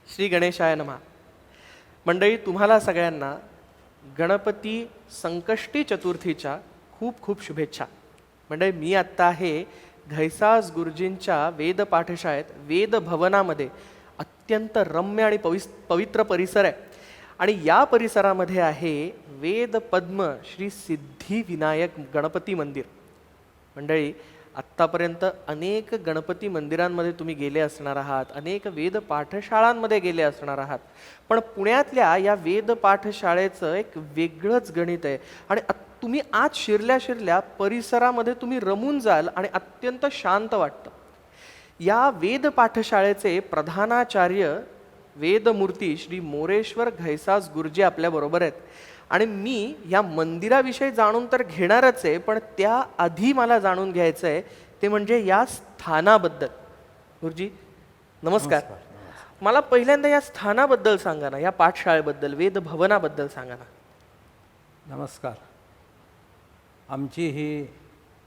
श्री गणेशाय नमः. मंडळी, तुम्हाला सगळ्यांना गणपती संकष्टी चतुर्थीच्या खूप खूप शुभेच्छा. मंडळी, मी आत्ता आहे घैसास गुरुजींच्या वेद पाठशाळेत, वेद भवनामध्ये. अत्यंत रम्य आणि पवित्र परिसर आहे आणि या परिसरामध्ये आहे वेद पद्म श्री सिद्धिविनायक गणपती मंदिर. मंडळी, आत्तापर्यंत अनेक गणपती मंदिरांमध्ये तुम्ही गेले असणार आहात, अनेक वेद पाठशाळांमध्ये गेले असणार आहात, पण पुण्यातल्या या वेद पाठशाळेचं एक वेगळंच गणित आहे. आणि तुम्ही आज शिरल्या शिरल्या परिसरामध्ये तुम्ही रमून जाल आणि अत्यंत शांत वाटतं. या वेद पाठशाळेचे प्रधानाचार्य वेदमूर्ती श्री मोरेश्वर घैसास गुरुजी आपल्याबरोबर आहेत. आणि मी या मंदिराविषयी जाणून तर घेणारच आहे, पण त्याआधी मला जाणून घ्यायचं आहे ते म्हणजे या स्थानाबद्दल. गुरुजी नमस्कार. मला पहिल्यांदा या स्थानाबद्दल सांगा ना, या पाठशाळेबद्दल, वेद भवनाबद्दल सांगा ना. नमस्कार. आमची ही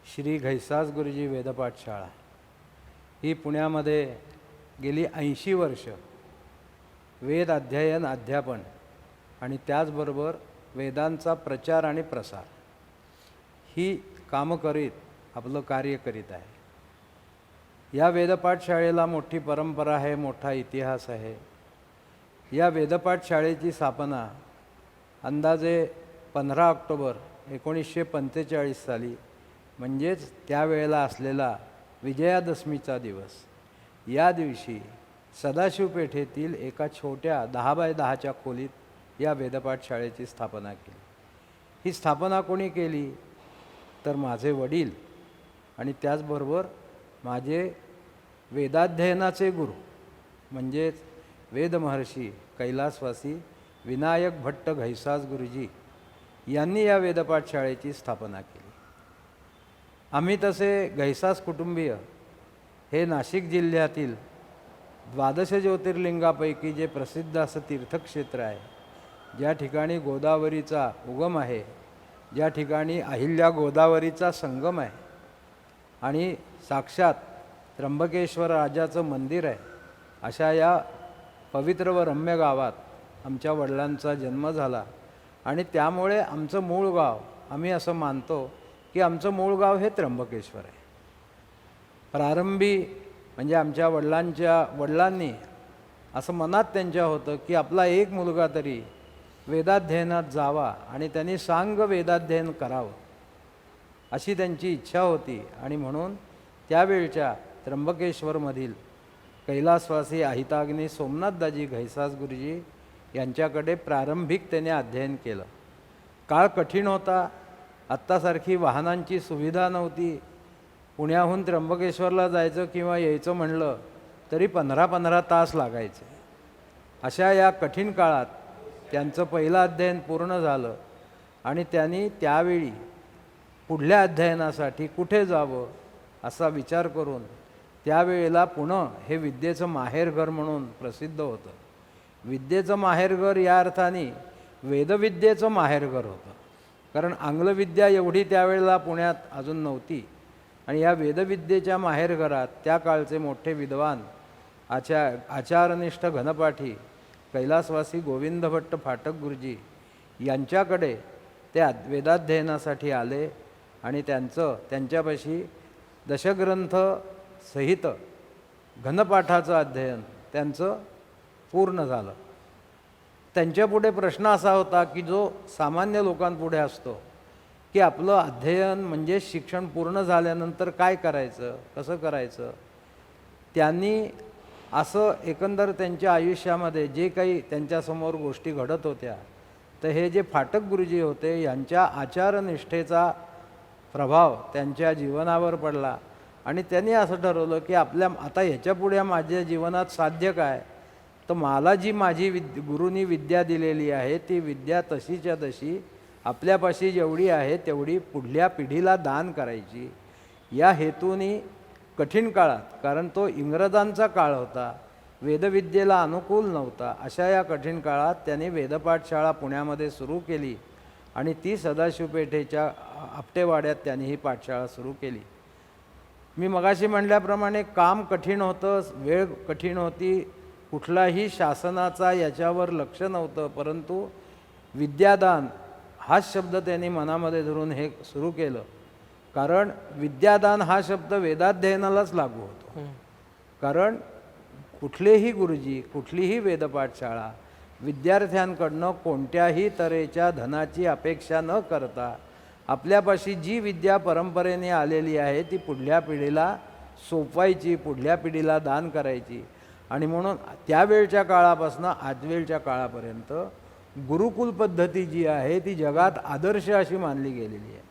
श्री घैसास गुरुजी वेदपाठशाळा ही पुण्यामध्ये गेली 80 वर्ष वेद अध्ययन, अध्यापन आणि त्याचबरोबर वेदांचा प्रचार आणि प्रसार ही कामं करीत आपलं कार्य करीत आहे. या वेदपाठशाळेला मोठी परंपरा आहे, मोठा इतिहास आहे. या वेदपाठशाळेची स्थापना अंदाजे 15 ऑक्टोबर 1945 साली, म्हणजेच त्यावेळेला असलेला विजयादशमीचा दिवस, या दिवशी सदाशिव पेठेतील एका छोट्या 10 बाय 10च्या खोलीत या वेदपाठशाळेची स्थापना केली. ही स्थापना कोणी केली तर माझे वडील आणि त्याचबरोबर माझे वेदाध्ययनाचे गुरु म्हणजेच वेदमहर्षी कैलासवासी विनायक भट्ट घैसास गुरुजी यांनी या वेदपाठशाळेची स्थापना केली. आम्ही तसे घैसास कुटुंबीय हे नाशिक जिल्ह्यातील 12 ज्योतिर्लिंगापैकी जे प्रसिद्ध असं तीर्थक्षेत्र आहे, ज्या ठिकाणी गोदावरीचा उगम आहे, ज्या ठिकाणी अहिल्या गोदावरीचा संगम आहे आणि साक्षात त्र्यंबकेश्वर राजाचं मंदिर आहे, अशा या पवित्र व रम्य गावात आमच्या वडिलांचा जन्म झाला. आणि त्यामुळे आमचं मूळ गाव, आम्ही असं मानतो की आमचं मूळ गाव हे त्र्यंबकेश्वर आहे. प्रारंभी म्हणजे आमच्या वडिलांनी असं मनात त्यांच्या होतं की आपला एक मुलगा तरी वेदाध्ययनात जावा आणि त्यांनी सांग वेदाध्ययन करावं, अशी त्यांची इच्छा होती. आणि म्हणून त्यावेळच्या त्र्यंबकेश्वरमधील कैलासवासी अहिताग्नी सोमनाथदाजी घैसास गुरुजी यांच्याकडे प्रारंभिक त्याने अध्ययन केलं. काळ कठीण होता, आत्तासारखी वाहनांची सुविधा नव्हती. पुण्याहून त्र्यंबकेश्वरला जायचं किंवा यायचं म्हणलं तरी 15-15 तास लागायचे. अशा या कठीण काळात त्यांचं पहिलं अध्ययन पूर्ण झालं आणि त्यांनी त्यावेळी पुढल्या अध्ययनासाठी कुठे जावं असा विचार करून, त्यावेळेला पुणे हे विद्येचं माहेरघर म्हणून प्रसिद्ध होतं. विद्येचं माहेरघर या अर्थाने वेदविद्येचं माहेरघर होतं, कारण आंग्लविद्या एवढी त्यावेळेला पुण्यात अजून नव्हती. आणि या वेदविद्येच्या माहेरघरात त्या काळचे मोठे विद्वान आचारनिष्ठ घनपाठी कैलासवासी गोविंद भट्ट फाटक गुरुजी यांच्याकडे त्या वेदाध्ययनासाठी आले आणि त्यांच्यापाशी दशग्रंथ सहित घनपाठाचं अध्ययन त्यांचं पूर्ण झालं. त्यांच्यापुढे प्रश्न असा होता की जो सामान्य लोकांपुढे असतो की आपलं अध्ययन म्हणजे शिक्षण पूर्ण झाल्यानंतर काय करायचं, कसं करायचं. त्यांनी असं एकंदर त्यांच्या आयुष्यामध्ये जे काही त्यांच्यासमोर गोष्टी घडत होत्या, तर हे जे फाटक गुरुजी होते यांच्या आचारनिष्ठेचा प्रभाव त्यांच्या जीवनावर पडला. आणि त्यांनी असं ठरवलं की आता ह्याच्यापुढे माझ्या जीवनात साध्य काय, तर मला जी माझी गुरुनी विद्या दिलेली आहे ती विद्या तशीच्या तशी आपल्यापाशी जेवढी आहे तेवढी पुढल्या पिढीला दान करायची. या हेतूने कठीण काळात, कारण तो इंग्रजांचा काळ होता, वेदविद्येला अनुकूल नव्हता, अशा या कठीण काळात त्यांनी वेदपाठशाळा पुण्यामध्ये सुरू केली आणि ती सदाशिव पेठेच्या आपटेवाड्यात त्यांनी ही पाठशाळा सुरू केली. मी मगाशी म्हटल्याप्रमाणे काम कठीण होतं, वेळ कठीण होती, कुठलाही शासनाचा याच्यावर लक्ष नव्हतं, परंतु विद्यादान हाच शब्द त्यांनी मनामध्ये धरून हे सुरू केलं. कारण विद्यादान हा शब्द वेदाध्ययनालाच लागू होतो. कारण कुठलेही गुरुजी, कुठलीही वेदपाठशाळा विद्यार्थ्यांकडनं कोणत्याही तऱ्हेच्या धनाची अपेक्षा न करता आपल्यापाशी जी विद्या परंपरेने आलेली आहे ती पुढल्या पिढीला सोपवायची, पुढल्या पिढीला दान करायची. आणि म्हणून त्यावेळच्या काळापासून आजवेळच्या काळापर्यंत गुरुकुल पद्धती जी आहे ती जगात आदर्श अशी मानली गेलेली आहे.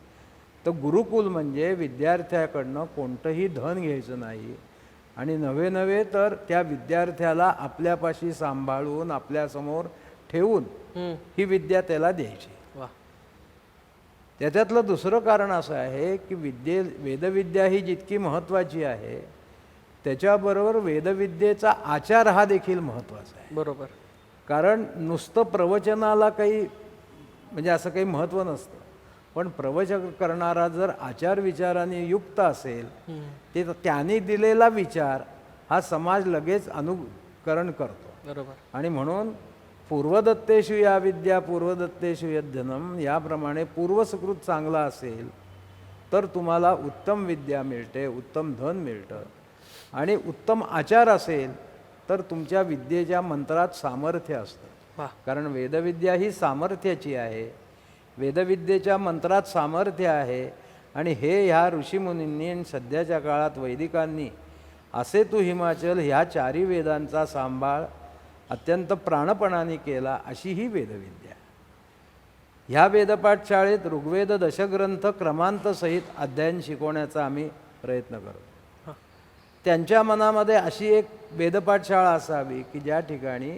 तर गुरुकुल म्हणजे विद्यार्थ्याकडनं कोणतंही धन घ्यायचं नाही आणि नव्हे तर त्या विद्यार्थ्याला आपल्यापाशी सांभाळून आपल्यासमोर ठेवून ही विद्या त्याला द्यायची. त्याच्यातलं दुसरं कारण असं आहे की वेदविद्या ही जितकी महत्त्वाची आहे त्याच्याबरोबर वेदविद्येचा आचार हा देखील महत्त्वाचा आहे. बरोबर. कारण नुसतं प्रवचनाला काही म्हणजे असं काही महत्त्व नसतं, पण प्रवचन करणारा जर आचार विचाराने युक्त असेल ते त्याने दिलेला विचार हा समाज लगेच अनुकरण करतो. बरोबर. आणि म्हणून पूर्वदत्तेषु या विद्या पूर्वदत्तेषु यद्धनम याप्रमाणे पूर्वसुकृत चांगला असेल तर तुम्हाला उत्तम विद्या मिळते, उत्तम धन मिळतं. आणि उत्तम आचार असेल तर तुमच्या विद्येच्या मंत्रात सामर्थ्य असतं. कारण वेदविद्या ही सामर्थ्याची आहे, वेदविद्येच्या मंत्रात सामर्थ्य आहे. आणि हे ह्या ऋषीमुनींनी आणि सध्याच्या काळात वैदिकांनी असे तू हिमाचल ह्या चारी वेदांचा सांभाळ अत्यंत प्राणपणाने केला, अशी ही वेदविद्या. ह्या वेदपाठशाळेत ऋग्वेद दशग्रंथ क्रमांतसहित अध्ययन शिकवण्याचा आम्ही प्रयत्न करतो. त्यांच्या मनामध्ये अशी एक वेदपाठशाळा असावी की ज्या ठिकाणी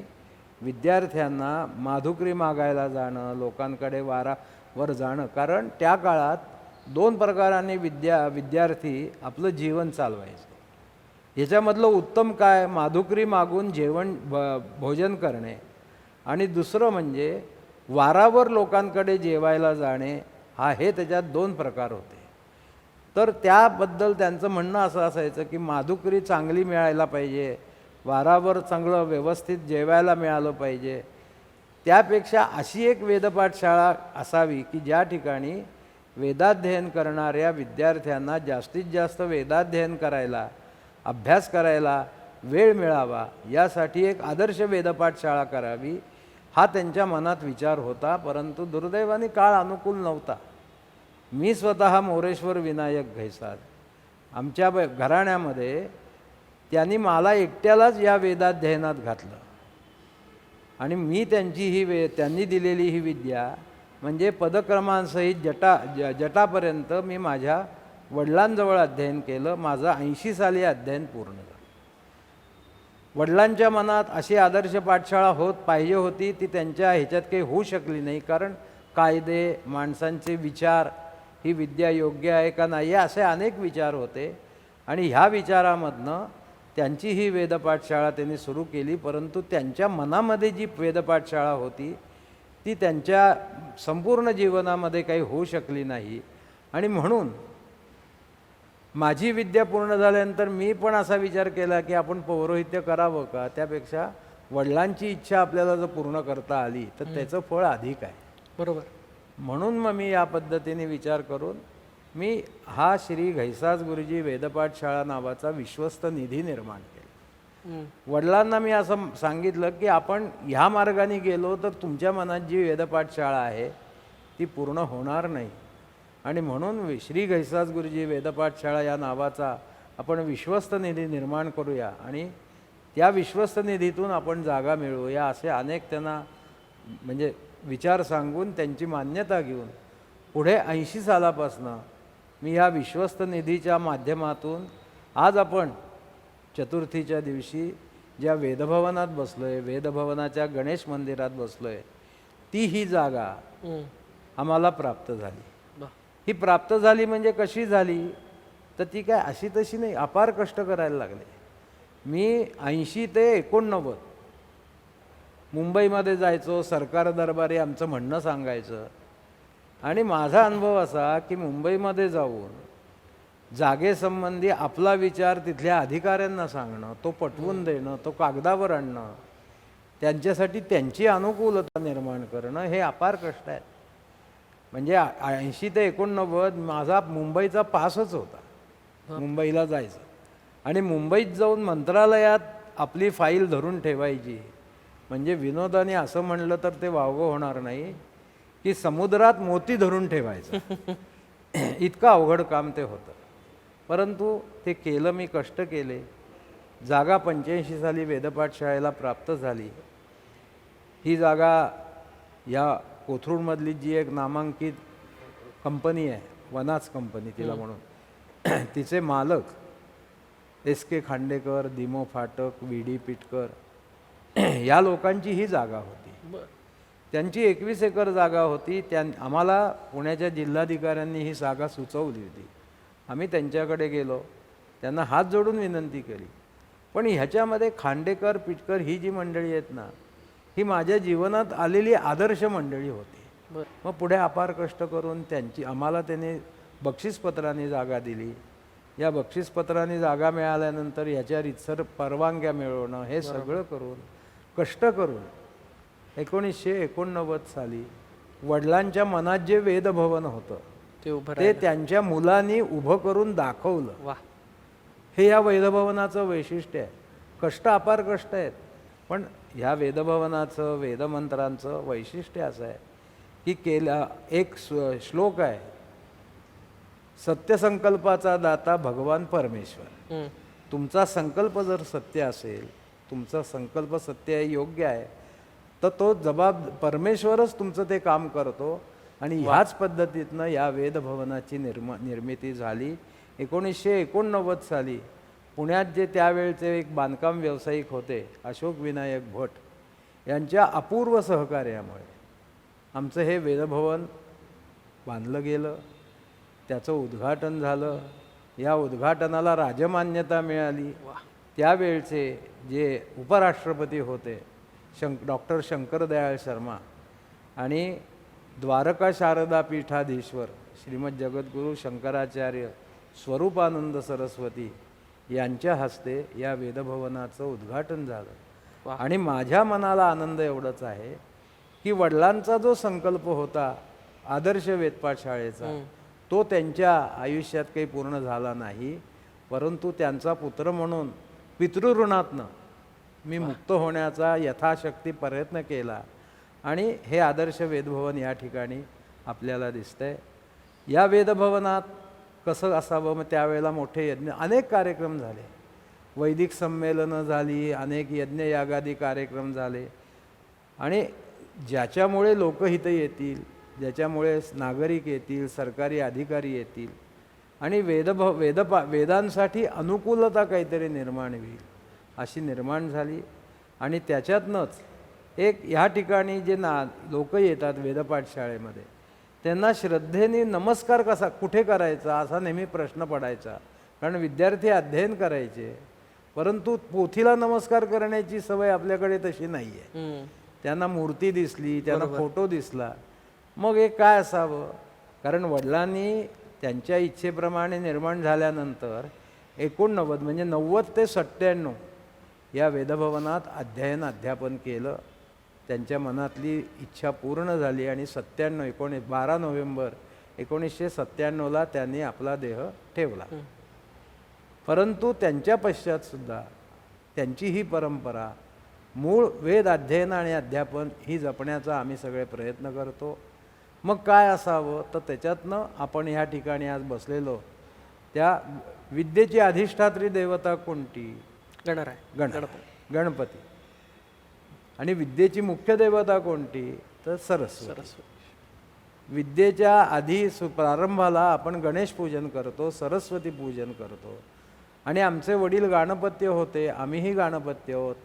विद्यार्थ्यांना माधुकरी मागायला जाणं, लोकांकडे वारावर जाणं. कारण त्या काळात दोन प्रकाराने विद्यार्थी आपलं जीवन चालवायचं. ह्याच्यामधलं उत्तम काय, माधुकरी मागून भोजन करणे. आणि दुसरं म्हणजे वारावर लोकांकडे जेवायला जाणे. हे त्याच्यात दोन प्रकार होते. तर त्याबद्दल त्यांचं म्हणणं असं असायचं की माधुकरी चांगली मिळायला पाहिजे, वारावर चांगलं व्यवस्थित जेवायला मिळालं पाहिजे. त्यापेक्षा अशी एक वेदपाठशाळा असावी की ज्या ठिकाणी वेदाध्ययन करणाऱ्या विद्यार्थ्यांना जास्तीत जास्त वेदाध्ययन करायला, अभ्यास करायला वेळ मिळावा, यासाठी एक आदर्श वेदपाठशाळा करावी हा त्यांच्या मनात विचार होता. परंतु दुर्दैवाने काळ अनुकूल नव्हता. मी स्वतः मोरेश्वर विनायक घैसार आमच्या घराण्यामध्ये त्यांनी मला एकट्यालाच या वेदाध्ययनात घातलं. आणि मी त्यांनी दिलेली ही विद्या म्हणजे पदक्रमांसहित जटापर्यंत मी माझ्या वडिलांजवळ अध्ययन केलं. माझं 80 साली अध्ययन पूर्ण झालं. वडिलांच्या मनात अशी आदर्श पाठशाळा पाहिजे होती, ती त्यांच्या ह्याच्यात काही होऊ शकली नाही. कारण कायदे, माणसांचे विचार, ही विद्या योग्य आहे का नाही असे अनेक विचार होते. आणि ह्या विचारामधनं त्यांची ही वेदपाठशाळा त्यांनी सुरू केली. परंतु त्यांच्या मनामध्ये जी वेदपाठशाळा होती ती त्यांच्या संपूर्ण जीवनामध्ये काही होऊ शकली नाही. आणि म्हणून माझी विद्या पूर्ण झाल्यानंतर मी पण असा विचार केला की आपण पौरोहित्य करावं का, त्यापेक्षा वडिलांची इच्छा आपल्याला जर पूर्ण करता आली तर त्याचं फळ अधिक आहे. बरोबर. म्हणून मग मी या पद्धतीने विचार करून मी हा श्री घैसास गुरुजी वेदपाठशाळा नावाचा विश्वस्त निधी निर्माण केला. वडिलांना मी असं सांगितलं की आपण ह्या मार्गाने गेलो तर तुमच्या मनात जी वेदपाठशाळा आहे ती पूर्ण होणार नाही. आणि म्हणून श्री घैसास गुरुजी वेदपाठशाळा या नावाचा आपण विश्वस्त निधी निर्माण करूया आणि त्या विश्वस्त निधीतून आपण जागा मिळवूया, असे अनेक त्यांना म्हणजे विचार सांगून त्यांची मान्यता घेऊन पुढे 80 सालापासनं मी ह्या विश्वस्त निधीच्या माध्यमातून आज आपण चतुर्थीच्या दिवशी ज्या वेदभवनात बसलो आहे, वेदभवनाच्या गणेश मंदिरात बसलो आहे, ती ही जागा आम्हाला प्राप्त झाली. ही प्राप्त झाली म्हणजे कशी झाली तर ती काय अशी तशी नाही, अपार कष्ट करायला लागले. मी 80 ते 89 मुंबईमध्ये जायचो, सरकार दरबारी आमचं म्हणणं सांगायचं. आणि माझा अनुभव असा की मुंबईमध्ये जाऊन जागेसंबंधी आपला विचार तिथल्या अधिकाऱ्यांना सांगणं, तो पटवून देणं, तो कागदावर आणणं, त्यांच्यासाठी त्यांची अनुकूलता निर्माण करणं हे अपार कष्ट आहेत. म्हणजे 80 ते 89 माझा मुंबईचा पासच होता, मुंबईला जायचं आणि मुंबईत जाऊन मंत्रालयात आपली फाईल धरून ठेवायची. म्हणजे विनोदाने असं म्हणलं तर ते वावगं होणार नाही की समुद्रात मोती धरून ठेवायचं इतकं अवघड काम ते होतं. परंतु ते केलं, मी कष्ट केले. जागा 85 साली वेदपाठ शाळेला प्राप्त झाली. ही जागा या कोथरूडमधली जी एक नामांकित कंपनी आहे, वनाज कंपनी तिला म्हणून, तिचे मालक SK खांडेकर, दिमो फाटक, VD पिटकर या लोकांची ही जागा होती. त्यांची 21 एकर जागा होती. आम्हाला पुण्याच्या जिल्हाधिकाऱ्यांनी ही जागा सुचवली होती. आम्ही त्यांच्याकडे गेलो, त्यांना हात जोडून विनंती केली. पण ह्याच्यामध्ये खांडेकर, पिटकर ही जी मंडळी आहेत ना, ही माझ्या जीवनात आलेली आदर्श मंडळी होती. मग पुढे अपार कष्ट करून आम्हाला त्याने बक्षीसपत्राने जागा दिली. या बक्षीसपत्राने जागा मिळाल्यानंतर याच्या रितसर परवानग्या मिळवणं, हे सगळं करून कष्ट करून 1989 साली वडिलांच्या मनात जे वेदभवन होतं ते त्यांच्या मुलांनी उभं करून दाखवलं. हे या वेदभवनाचं वैशिष्ट्य आहे. कष्ट अपार कष्ट आहेत, पण ह्या वेदभवनाचं, वेदमंत्रांचं वैशिष्ट्य असं आहे की एक श्लोक आहे, सत्यसंकल्पाचा दाता भगवान परमेश्वर. तुमचा संकल्प जर सत्य असेल, तुमचा संकल्प सत्य आहे, योग्य आहे, तर तो परमेश्वरच तुमचं ते काम करतो. आणि ह्याच पद्धतीतनं या वेदभवनाची निर्मिती झाली. 1989 साली पुण्यात जे त्यावेळचे एक बांधकाम व्यावसायिक होते, अशोक विनायक भट, यांच्या अपूर्व सहकार्यामुळे आमचं हे वेदभवन बांधलं गेलं. त्याचं उद्घाटन झालं. या उद्घाटनाला राजमान्यता मिळाली. त्यावेळचे जे उपराष्ट्रपती होते डॉक्टर शंकरदयाळ शर्मा आणि द्वारका शारदा पीठाधीश्वर श्रीमद जगद्गुरू शंकराचार्य स्वरूपानंद सरस्वती यांच्या हस्ते या वेदभवनाचं उद्घाटन झालं. आणि माझ्या मनाला आनंद एवढाच आहे की वडिलांचा जो संकल्प होता आदर्श वेदपाठ शाळेचा, तो त्यांच्या आयुष्यात काही पूर्ण झाला नाही. परंतु त्यांचा पुत्र म्हणून पितृऋणातनं मी मुक्त होण्याचा यथाशक्ती प्रयत्न केला आणि हे आदर्श वेदभवन या ठिकाणी आपल्याला दिसतंय. या वेदभवनात कसं असावं, मग त्यावेळेला मोठे यज्ञ, अनेक कार्यक्रम झाले, वैदिक संमेलनं झाली, अनेक यज्ञ यागादी कार्यक्रम झाले. आणि ज्याच्यामुळे लोक इथं येतील, ज्याच्यामुळे नागरिक येतील, सरकारी अधिकारी येतील आणि वेदांसाठी अनुकूलता काहीतरी निर्माण होईल अशी निर्माण झाली. आणि त्याच्यातनंच एक ह्या ठिकाणी जे लोक येतात वेदपाठ शाळेमध्ये, त्यांना श्रद्धेने नमस्कार कुठे करायचा असा नेहमी प्रश्न पडायचा. कारण विद्यार्थी अध्ययन करायचे, परंतु पोथीला नमस्कार करण्याची सवय आपल्याकडे तशी नाही आहे. त्यांना मूर्ती दिसली, त्यांना फोटो दिसला, मग हे काय असावं. कारण वडिलांनी त्यांच्या इच्छेप्रमाणे निर्माण झाल्यानंतर 89 म्हणजे 90 ते 97 या वेदभवनात अध्यापन केलं. त्यांच्या मनातली इच्छा पूर्ण झाली आणि 12 नोव्हेंबर 1997ला त्यांनी आपला देह ठेवला. परंतु त्यांच्या पश्चातसुद्धा त्यांची ही परंपरा, मूळ वेद अध्ययन आणि अध्यापन ही जपण्याचा आम्ही सगळे प्रयत्न करतो. मग काय असावं, तर त्याच्यातनं आपण ह्या ठिकाणी आज बसलेलो, त्या विद्येची अधिष्ठात्री देवता कोणती? गणपती. आणि विद्येची मुख्य देवता कोणती? तर सरस्वती. विद्येच्या आधी प्रारंभाला आपण गणेश पूजन करतो, सरस्वती पूजन करतो. आणि आमचे वडील गाणपत्य होते, आम्हीही गाणपत्य आहोत.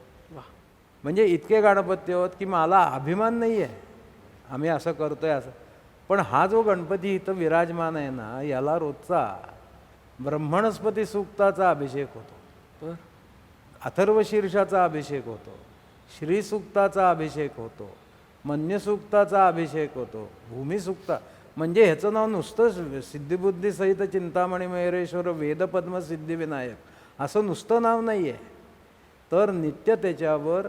म्हणजे इतके गाणपत्य आहोत की मला अभिमान नाही आहे आम्ही असं करतोय असं. पण हा जो गणपती इथं विराजमान आहे ना, याला रोजचा ब्रह्मणस्पती सूक्ताचा अभिषेक होतो, अथर्वशीर्षाचा अभिषेक होतो, श्रीसूक्ताचा अभिषेक होतो, मन्यसूक्ताचा अभिषेक होतो, भूमिसूक्ता, म्हणजे ह्याचं नाव नुसतं सिद्धिबुद्धी सहित चिंतामणी मयुरेश्वर वेदपद्म सिद्धिविनायक असं नुसतं नाव नाही आहे, तर नित्य त्याच्यावर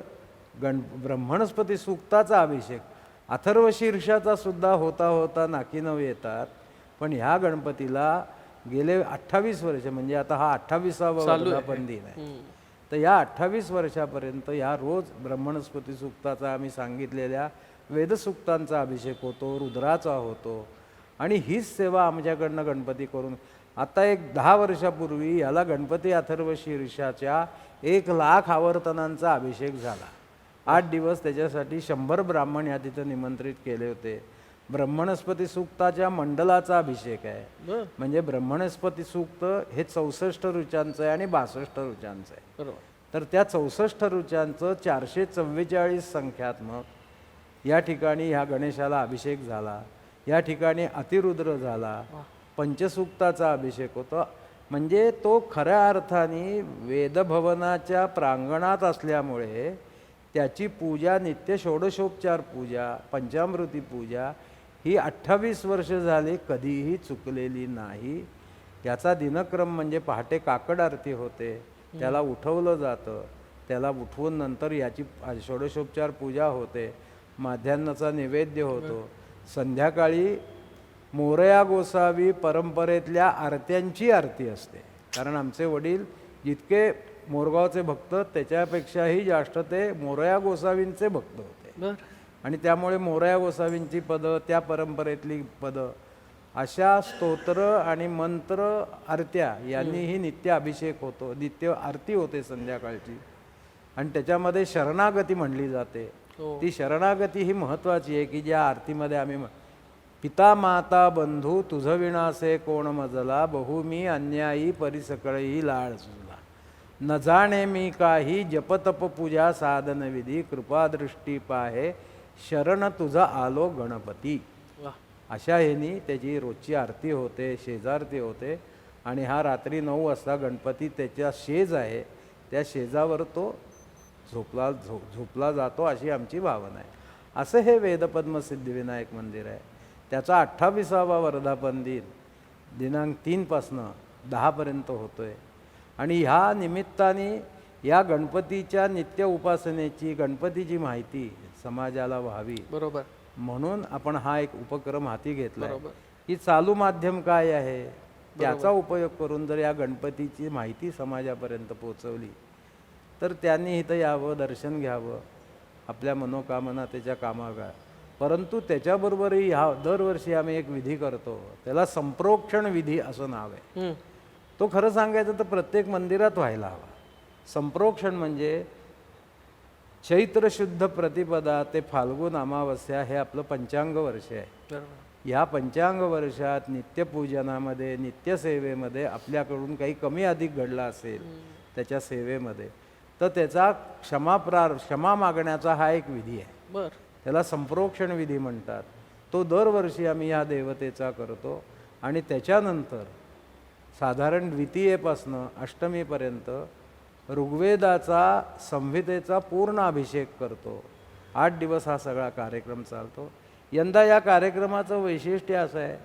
ब्रह्मणस्पती सूक्ताचा अभिषेक अथर्वशीर्षाचा सुद्धा होता होता नाकी नऊ येतात. पण ह्या गणपतीला गेले 28 वर्ष, म्हणजे आता हा 28वा वर्धापन दिन आहे, तर या 28 वर्षापर्यंत या रोज ब्रह्मणस्पती सूक्ताचा आम्ही सांगितलेल्या वेदसूक्तांचा अभिषेक होतो, रुद्राचा होतो. आणि हीच सेवा आमच्याकडनं गणपती करून आता एक 10 वर्षापूर्वी याला गणपती अथर्व शीर्षाच्या 1,00,000 आवर्तनांचा अभिषेक झाला. 8 दिवस त्याच्यासाठी 100 ब्राह्मण या तिथं निमंत्रित केले होते. ब्रह्मणस्पती सूक्ताच्या मंडलाचा अभिषेक आहे. म्हणजे ब्रह्मणस्पती सूक्त हे 64 ऋचांचं आहे आणि 62 ऋचांचं आहे. बरोबर. तर त्या 64 ऋचांचं 444 संख्यात्मक या ठिकाणी ह्या गणेशाला अभिषेक झाला. या ठिकाणी अतिरुद्र झाला, पंचसूक्ताचा अभिषेक होतो. म्हणजे तो खऱ्या अर्थाने वेदभवनाच्या प्रांगणात असल्यामुळे त्याची पूजा नित्य षोडशोपचार पूजा, पंचामृती पूजा ही 28 वर्ष झाली कधीही चुकलेली नाही. याचा दिनक्रम म्हणजे पहाटे काकड आरती होते, त्याला उठवलं जातं, त्याला उठवून नंतर याची षोडशोपचार पूजा होते, माध्यान्नाचा नैवेद्य होतो, संध्याकाळी मोरया गोसावी परंपरेतल्या आरत्यांची आरती असते. कारण आमचे वडील जितके मोरगावचे भक्त त्याच्यापेक्षाही जास्त ते मोरया गोसावींचे भक्त होते. आणि त्यामुळे मोरया गोसावींची पदं, त्या परंपरेतली पदं, अशा स्तोत्र आणि मंत्र आरत्या यांनीही नित्य अभिषेक होतो, नित्य आरती होते संध्याकाळची. आणि त्याच्यामध्ये शरणागती म्हणली जाते. ती शरणागती ही महत्त्वाची आहे की ज्या आरतीमध्ये आम्ही पिता माता बंधू तुझ विणासे कोण मजला, बहुमी अन्यायी परिसकळही लाळ सुजला, न जाणे मी काही जपतप पूजा साधन विधी, कृपादृष्टी पाहे शरण तुझा आलो गणपती. अशा ह्यानी त्याची रोजची आरती होते, शेजारती होते. आणि हा रात्री 9 वाजता गणपती त्याच्या शेज आहे त्या शेजावर तो झोपला जातो, अशी आमची भावना आहे. असं हे वेदपद्म सिद्धिविनायक मंदिर आहे. त्याचा 28वा वर्धापन दिन दिनांक 3 पासनं 10 पर्यंत होतोय. आणि ह्या निमित्ताने या गणपतीच्या नित्य उपासनेची, गणपतीची माहिती समाजाला व्हावी, बरोबर, म्हणून आपण हा एक उपक्रम हाती घेतला की चालू माध्यम काय आहे त्याचा उपयोग करून जर या गणपतीची माहिती समाजापर्यंत पोहोचवली तर त्यांनी इथं यावं, दर्शन घ्यावं, आपल्या मनोकामना त्याच्या कामागा. परंतु त्याच्याबरोबरही ह्या दरवर्षी आम्ही एक विधी करतो, त्याला संप्रोक्षण विधी असं नाव आहे. तो खरं सांगायचं तर प्रत्येक मंदिरात व्हायला हवा. संप्रोक्षण म्हणजे चैत्र शुद्ध प्रतिपदा ते फाल्गुन अमावस्या हे आपलं पंचांग वर्ष आहे. ह्या पंचांग वर्षात नित्यपूजनामध्ये, नित्यसेवेमध्ये आपल्याकडून काही कमी अधिक घडला असेल त्याच्या सेवेमध्ये, तर त्याचा क्षमा मागण्याचा हा एक विधी आहे. त्याला संप्रोक्षण विधी म्हणतात. तो दरवर्षी आम्ही ह्या देवतेचा करतो. आणि त्याच्यानंतर साधारण द्वितीयेपासनं अष्टमीपर्यंत ऋग्वेदाचा, संहितेचा पूर्ण अभिषेक करतो. 8 दिवस हा सगळा कार्यक्रम चालतो. यंदा या कार्यक्रमाचं वैशिष्ट्य असं आहे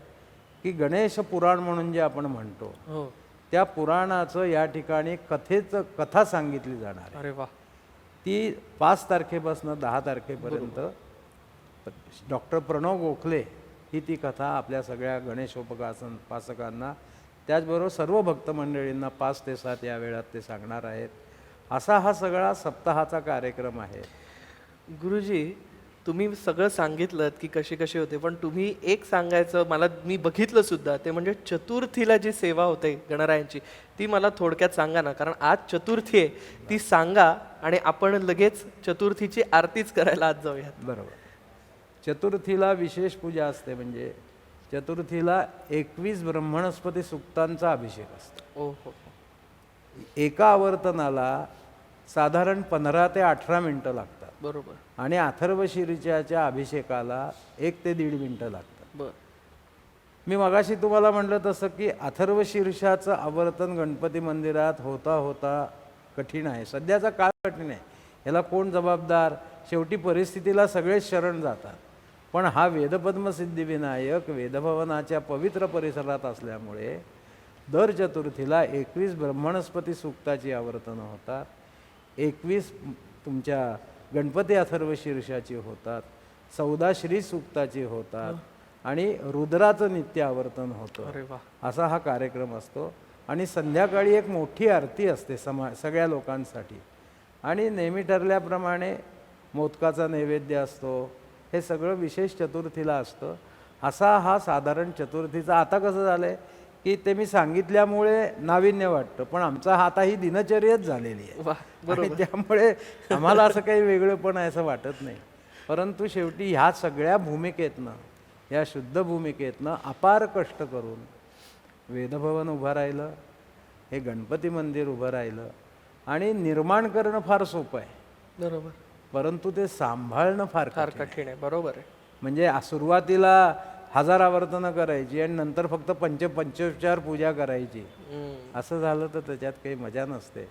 की गणेश पुराण म्हणून जे आपण म्हणतो त्या पुराणाचं या ठिकाणी कथा सांगितली जाणार. अरे वा. ती 5 तारखेपासून 10 तारखेपर्यंत डॉक्टर प्रणव गोखले ही ती कथा आपल्या सगळ्या गणेशोपासकांना, त्याचबरोबर सर्व भक्त मंडळींना 5 ते 7 या वेळात ते सांगणार आहेत. असा हा सगळा सप्ताहाचा कार्यक्रम आहे. गुरुजी, तुम्ही सगळं सांगितलं की कशी कशी होते, पण तुम्ही एक सांगायचं मला, मी बघितलं सुद्धा, ते म्हणजे चतुर्थीला जी सेवा होते गणरायांची ती मला थोडक्यात सांगा ना. कारण आज चतुर्थी आहे, ती सांगा आणि आपण लगेच चतुर्थीची आरतीच करायला आज जाऊयात. बरोबर. चतुर्थीला विशेष पूजा असते. म्हणजे चतुर्थीला 21 ब्रह्मणस्पती सूक्तांचा अभिषेक असतो. एका आवर्तनाला साधारण 15 ते 18 मिनटं लागतात. बरोबर. आणि अथर्वशीर्षाच्या अभिषेकाला 1 ते 1.5 मिनटं लागतात. मी मगाशी तुम्हाला म्हटलं तसं की अथर्वशीर्षाचं आवर्तन गणपती मंदिरात होता होता कठीण आहे. सध्याचा काळ कठीण आहे. याला कोण जबाबदार? शेवटी परिस्थितीला सगळेच शरण जातात. पण हा वेदपद्मसिद्धिविनायक वेदभवनाच्या पवित्र परिसरात असल्यामुळे दर चतुर्थीला 21 ब्रह्मणस्पती सूक्ताची आवर्तनं होतात, 21 तुमच्या गणपती अथर्व शीर्षाची होतात, 14 श्री सूक्ताची होतात आणि रुद्राचं नित्य आवर्तन होतं. अरे वा. असा हा कार्यक्रम असतो. आणि संध्याकाळी एक मोठी आरती असते सगळ्या लोकांसाठी. आणि नेहमी ठरल्याप्रमाणे मोदकाचा नैवेद्य असतो. हे सगळं विशेष चतुर्थीला असतं. असा हा साधारण चतुर्थीचा. आता कसं झालं आहे की ते मी सांगितल्यामुळे नाविन्य वाटतं, पण आमचा हा आता ही दिनचर्याच झालेली आहे. वा, आणि त्यामुळे आम्हाला असं काही वेगळंपण आहे असं वाटत नाही. परंतु शेवटी ह्या सगळ्या भूमिकेतनं, या शुद्ध भूमिकेतनं अपार कष्ट करून वेदभवन उभं राहिलं, हे गणपती मंदिर उभं राहिलं. आणि निर्माण करणं फार सोपं आहे, बरोबर, परंतु ते सांभाळणं फार कठीण आहे. बरोबर आहे. म्हणजे सुरुवातीला 1000 आवर्तनं करायची आणि नंतर फक्त पंचोपचार पूजा करायची, असं झालं तर त्याच्यात काही मजा नसते.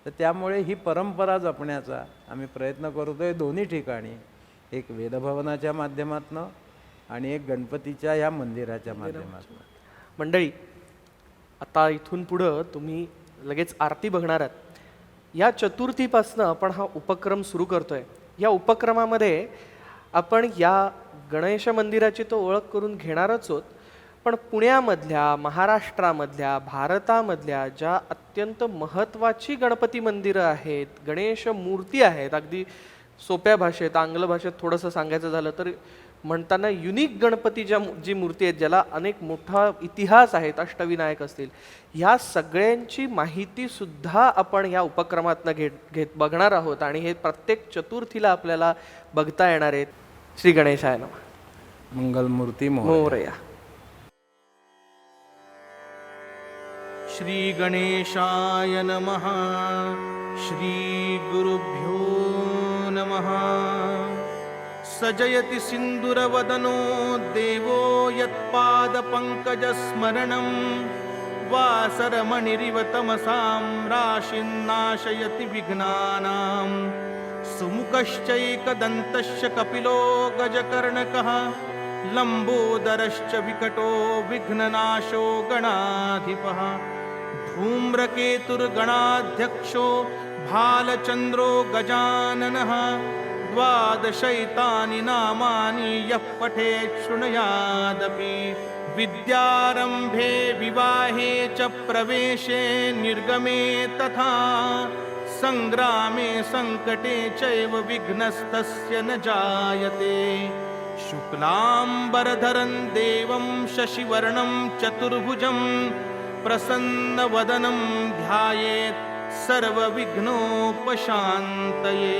तर त्यामुळे ही परंपरा जपण्याचा आम्ही प्रयत्न करतोय दोन्ही ठिकाणी, एक वेदभवनाच्या माध्यमातून आणि एक गणपतीच्या या मंदिराच्या माध्यमातून. मंडळी, आता इथून पुढं तुम्ही लगेच आरती बघणार आहात. या चतुर्थीपासनं आपण हा उपक्रम सुरू करतोय. या उपक्रमामध्ये आपण या गणेश मंदिराची तो ओळख करून घेणारच आहोत, पण पुण्यामधल्या, महाराष्ट्रामधल्या, भारतामधल्या ज्या अत्यंत महत्त्वाची गणपती मंदिरं आहेत, गणेश मूर्ती आहेत, अगदी सोप्या भाषेत, आंग्ल भाषेत थोडंसं सांगायचं झालं तर म्हणताना युनिक गणपती जी मूर्ती आहेत, ज्याला अनेक मोठा इतिहास आहेत, अष्टविनायक असतील, ह्या सगळ्यांची माहिती सुद्धा आपण या उपक्रमातनं घेत बघणार आहोत. आणि हे प्रत्येक चतुर्थीला आपल्याला बघता येणार आहेत. श्री गणेशाय नमः. मंगलमूर्ती मोरया. श्री गणेशाय नमः. श्री गुरुभ्यो नमः. सजयति सिन्दूरवदनो देवो यत्पादपङ्कजस्मरणं वासरमणिरिव तमसां राशिन्नाशयति विघ्नानां. सुमुखश्चैकदन्तश्च कपिलो गजकर्णकः लम्बोदरश्च विकटो विघ्ननाशो गणाधिपः. धूम्रकेतुर्गणाध्यक्षो भालचन्द्रो गजाननः. द्वादशैतानि नामानि यः पठेत् शृणुयादपि. विद्यारम्भे विवाहे च प्रवेशे निर्गमे तथा सङ्ग्रामे सङ्कटे चैव विघ्नस्तस्य न जायते. शुक्लाम्बरधरं देवं शशिवर्णं चतुर्भुजं प्रसन्नवदनं ध्यायेत् सर्वविघ्नोपशान्तये.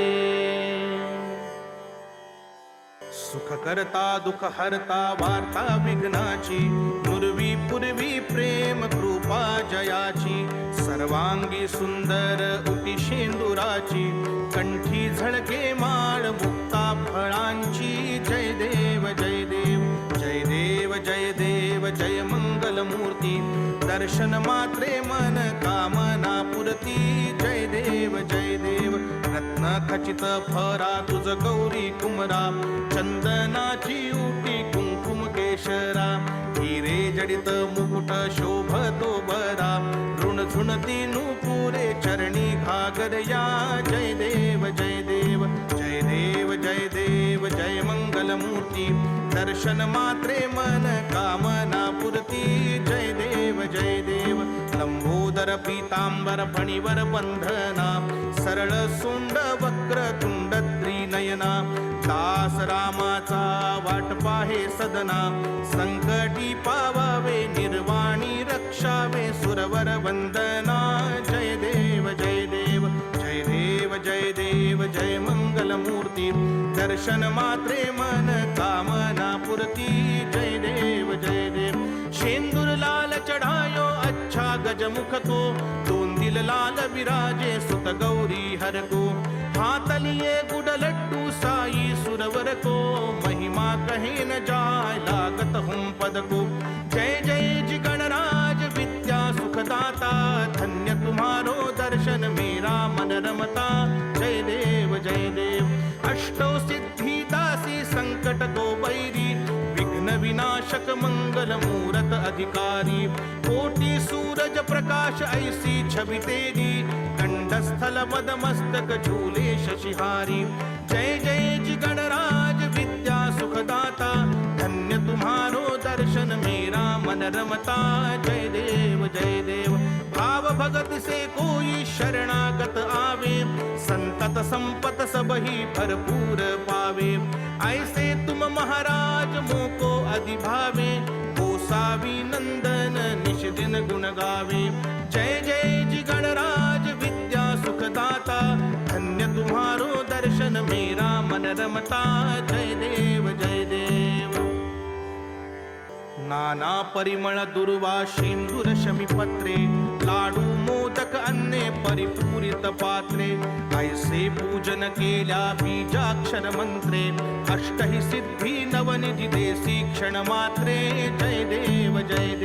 सुखकर्ता दुःखहर्ता वार्ता विघ्नाची. नुरवी पूर्वी प्रेम कृपा जयाची. सर्वांगी सुंदर उटी शेंदुराची. कंठी झळके माळ मुक्ता फळांची. जय देव जय देव जय देव जय देव जय मंगलमूर्ती. दर्शन मात्रे मन कामना पुरती. जय देव जय देव. रत्न खचित फरा तुझ गौरी कुमरा. चंदनाची उटी कुंकुम केशरा. हिरे जडित मुकुट शोभतो बरा. ऋण झुणती नुपुरे चरणी घागरया. जय देव जय देव जय देव जय देव जय मंगलमूर्ती. दर्शन मात्रे मन कामना पुरती. जय देव जय देव. लंबोदर पीतांबर फणीवर बंधना. सरळ सुंड वक्र तुंड त्रिनयना. दास रामाचा वाट पाहे सदना. संकटी पावावे निर्वाणी रक्षावे सुरवर वंदना. जय देव जय देव जय देव जय देव जय मंगलमूर्ती. दर्शन मात्रे मन कामना पुरती. जय देव जय देव. शेंदूर लाल चढ़ायो अच्छा गजमुख को. दोन दिल लाल विराजे सुत गौरी हर को. हाथ लिए गुड लड्डू साई सुरवर को. महिमा कहे न जाय लागत हम पद को. जय जय जी गणराज विद्या सुखदाता. धन्य तुम्हारो दर्शन मेरा मन रमता. जय देव जय देव. अष्टौ सिद्धि दासी संकट को बैरी. नाशक मंगल मूरत अधिकारी कोटि सूरज प्रकाश ऐसी छवि तेरी कंठस्थल मद मस्तक झूले शशिहारी जय जय जी गणराज विद्या सुखदाता धन्य तुम्हारो दर्शन मेरा मन रमता जय देव भाव भगत से कोई शरणागत आवे संतत संपत सब ही भरपूर पावे ऐसे तुम महाराज मोको अधिभावे गोसावी नंदन निश दिन गुण गावे जय जय जी गणराज विद्या सुखदाता धन्य तुम्हारो दर्शन मेरा मन रमता जय देव नाना परिमळ दुर्वा शेंदूर शमीपत्रे लाडू मोदक अन्ने परिपूरित पात्रे ऐसे पूजन केल्या बीजाक्षर मंत्रे अष्टही सिद्धी नवनिधी देसी क्षण मात्रे जय देव जय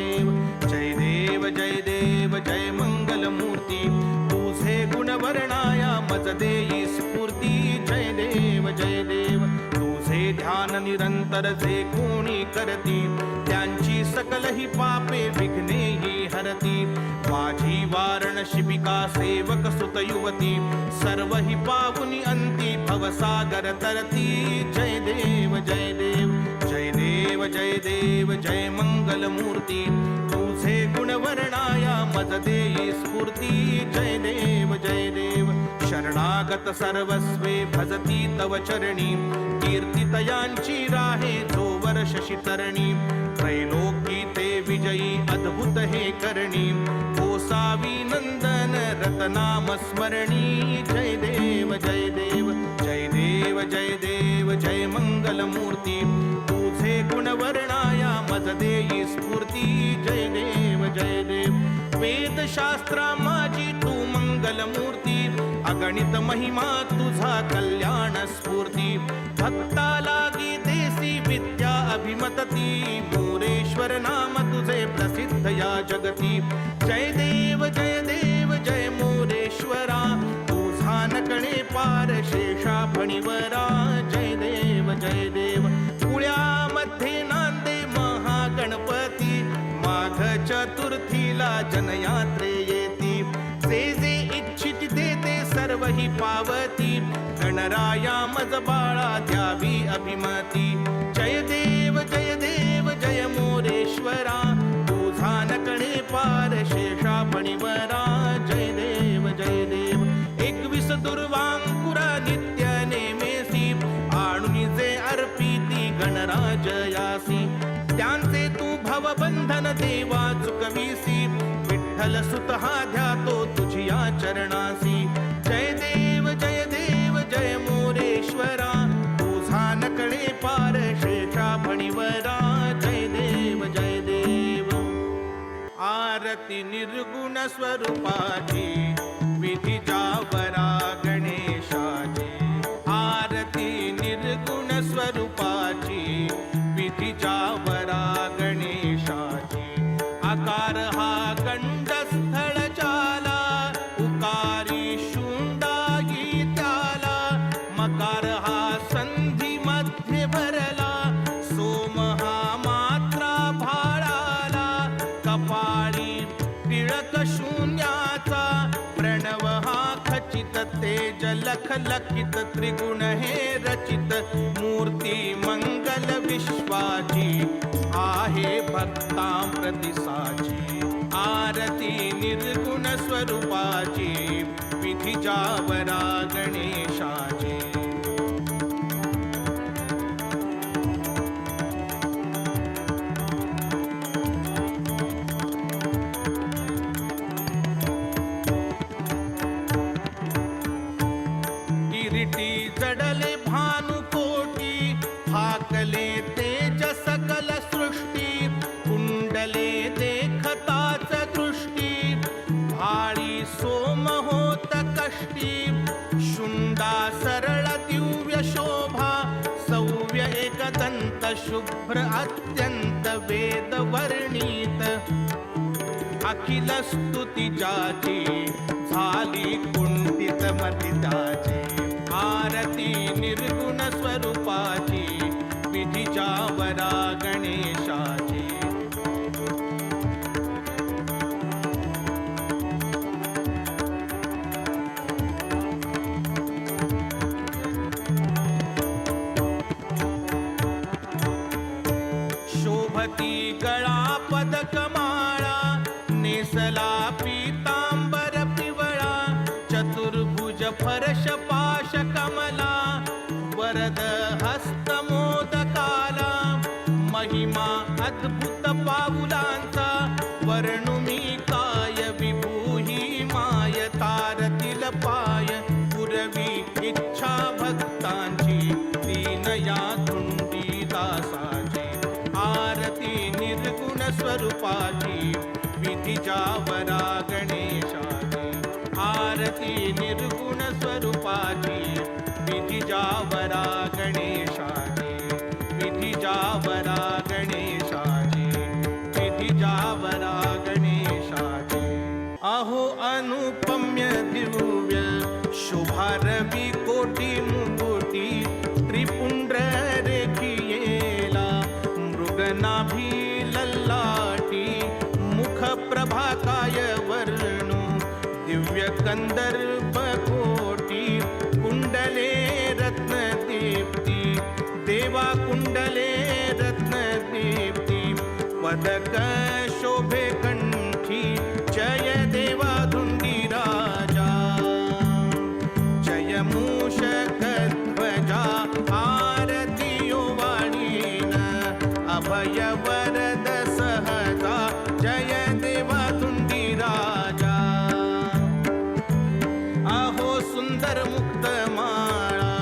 देव जय मंगल मूर्ती तुझे गुण वर्णाया मज देई स्फूर्ती जय देव तुझे ध्यान निरंतर जे कोणी करती त्यांची सकल ही पापे विघ्ने ही हरती माझी वारण शिबिका सेवक सुत युवती सर्व ही पावनी अंती भवसागर तरती जय देव जय मंगल मूर्ती तुझे गुण वर्णाया मज देई स्फूर्ती जय देव शरणागत सर्वस्वे भजती तव चरणी कीर्तितयांची राहे जोवर शशितरणी त्रैलोकी ते विजयी अद्भुत हे करणी गोसावी नंदन रतनाम स्मरणी जय देव जय मंगल मूर्ती तुझे गुण वर्णाया मज देई स्फूर्ती जय देव वेद शास्त्रा माझी तू मंगल मूर्ती अगणित महिमा तुझा कल्याण स्फूर्ती भक्ता लागी देसी विद्या अभिमतती मोरेश्वर नाम तुझे प्रसिद्ध या जगती जय देव जय मोरेश्वरा तुझा नकळे पार शेषा फणीवरा जय देव पुण्यामध्ये नांदे महागणपती माघ चतुर्थीला जनयात्रे येती जे इच्छित ते सर्व ही पावती गणराया मज बाळा द्यावी अभिमती जय देव जय मोरेश्वरा तुझा नकळे पार शेषा फणीवरा जय देव 21 दुर्वांकुरा नित्य नेमेसी आणुनी जे अर्पिती गणराजयासी त्यांचे तू भवबंधन देवा चुकवीसी विठ्ठल सुत हा ध्यातो तुझिया चरणासी जय देव जय मोरेश्वरा तुझा नकळे पार शेषा फणीवरा जय देव आरती निर्गुण स्वरूपाची विधी जावरा गणेशाची आरती निर्गुण स्वरूपाची विधी जावरा गणेशाची आकार हा गंडस्थळ जाला उकारी शुंडाई त्याला मकार हा संधी मध्ये भरला सोम हा मात्रा भाळाला कपाळी टिळक शून्याचा प्रणव हा खचित तेज लख लखित त्रिगुण हे रचित मूर्ती मंगल विश्वाची आहे भक्ता प्रतिसाची आरती निर्गुण स्वरूपाची विधी जावरा गणेशाची किरीटी जडले भानुकोटी हाकले तेज सकल सृष्टी कुंडले देखताच दृष्टी भाळी सोम होत कष्टी शुंडा सरळ दिव्य शोभा सौव्य एकदंत शुभ्र अत्यंत वेद वर्णित अखिल स्तुती जाची झाली कुंठित मतिताची आरती निर्गुण स्वरूपाची विधी जावरा गणेशा माळा नेसला पीतांबर पिवळा चतुर्भुज फरश पाश कमला वरद हस्त मोदकाला महिमा अद्भुत पाऊलांचा वर्णुमी काय विभूही माय तारतील पाय पुरवी इच्छा भक्तांची दीन या धुंडी दासाची आरती निर्गुण स्वरूपाची विधीच्या वरा गणेशाची आरती निर्गुण स्वरूपाची विधीच्या वरा गणेशाची विधीच्या वरा गणेशाची विधीच्या वरा गणेशाची अहो अनुपम्य दिव्य शोभारवी कोटी मुकुटी त्रिपुंड्र रेखियेला मृगनाभी लल्लाटी मुख प्रभाकाय वर्णो दिव्य कंदर्प कोटी कुंडले रत्नदीप्ती देवा कुंडले रत्नदीप्ती पदक शोभे कंठी जय देवा धुंडी राजा जय मूषक ध्वजा आरती वाणीन अभय वरद सहजा जय देवा धुंडी राजा अहो सुंदर मुक्त माळा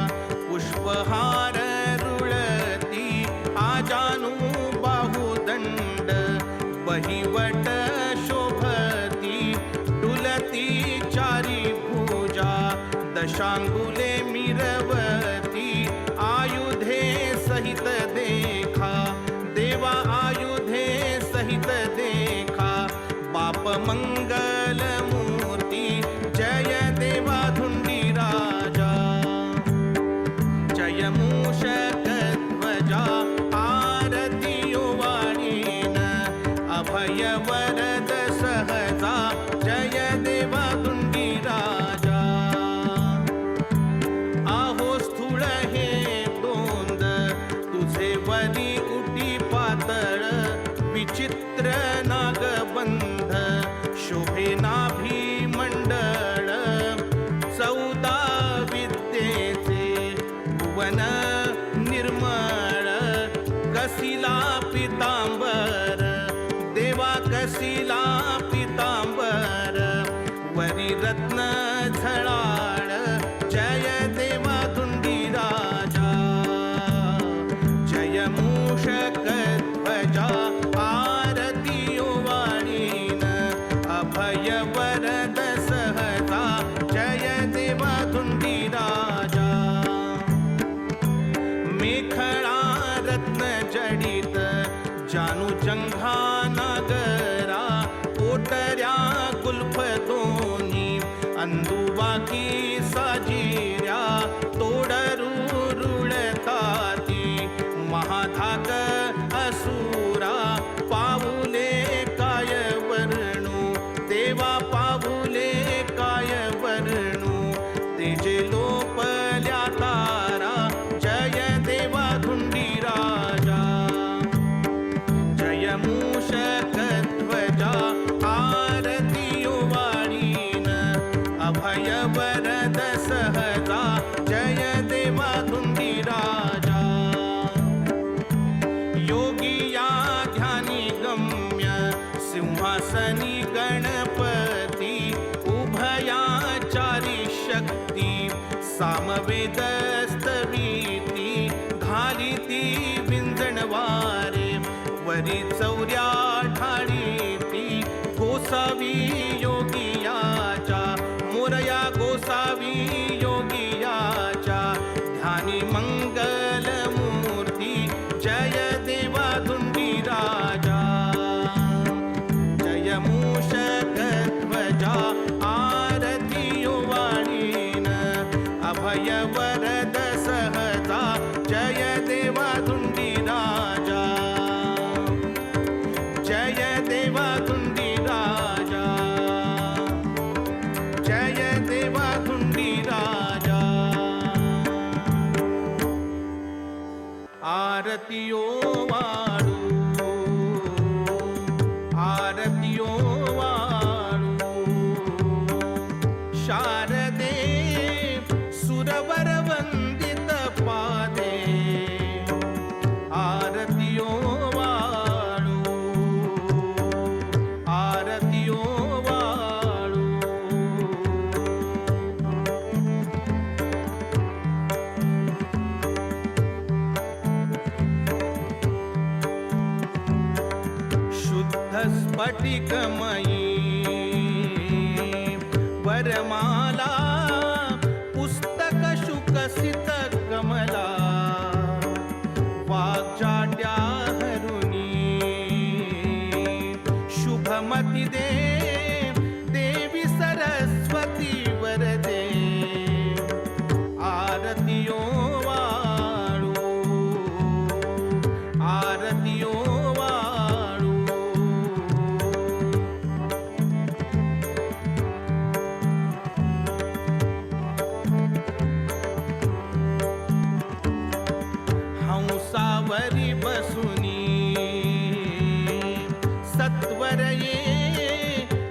पुष्पहार रुळती आजानू बाहुदंड बहिवट शोभती डुलती चारी भुजा दशांगुले मिरवती आयुधे सहित देखा देवा आयुधे सहित देखा बाप मंगल मूर्ती जय देवा धुंडी राजा जय मूषक ध्वजा आरती वाणीन अभय वरद सहजा जय देवा धुंडी राजा आहो स्थूळ हे दोंद तुझे वरी उटी पातळ विचित्र नागबंध शोभे नाभी मंडळ चौदा विद्येचे भुवन निर्मळ कसिला पितांबर देवा कसिला पितांबर वरी रत्न झळाळ जय देवा धुंडी राजा जय मूषक ध्वजा आरती वाणीन अभय वरद सहजा जय देवा धुंडी राजा मेखळा रत्न जडित जानू जंघा नागरा पोटऱ्या गुल्फ दोन्ही अंदुवाकी साजिऱ्या तोडरू रुळताती महाधाक असुरा पाऊले काय वर्णू देवा पाऊले काय वर्णू तेजे लोपल्या तारा जय देवा धुंडी राजा जय मूषक ध्वजा आरती वाणीन अभय वरद सहजा जय देवा धुंडी राजा योगी या ध्यानी गम्य सिंहासनी गणपती उभयाचारी शक्ती सामवेद स्तवीती घालिती विंजणवारे वरी चौर्या ढाळीती गोसावी योगियाच्या मोरया गोसावी योगियाच्या ध्यानी मंगल मूर्ती जय देवा धुंडी राजा जय मूषक ध्वजा आरती वाणीन अभय वरद सहजा जय देवा धुंडी राजा जय देवा धुंडी राजा जय देवा धुंडी राजा आरतियो वाडू स्फटिकमयी वरमाला पुस्तक शुकसित कमला वाग्जाड्या हरुणी शुभमती दे देवी सरस्वती वरदे आरतियो वाळू आरतियो वाळू हंसावरी बसुनी सत्वर ये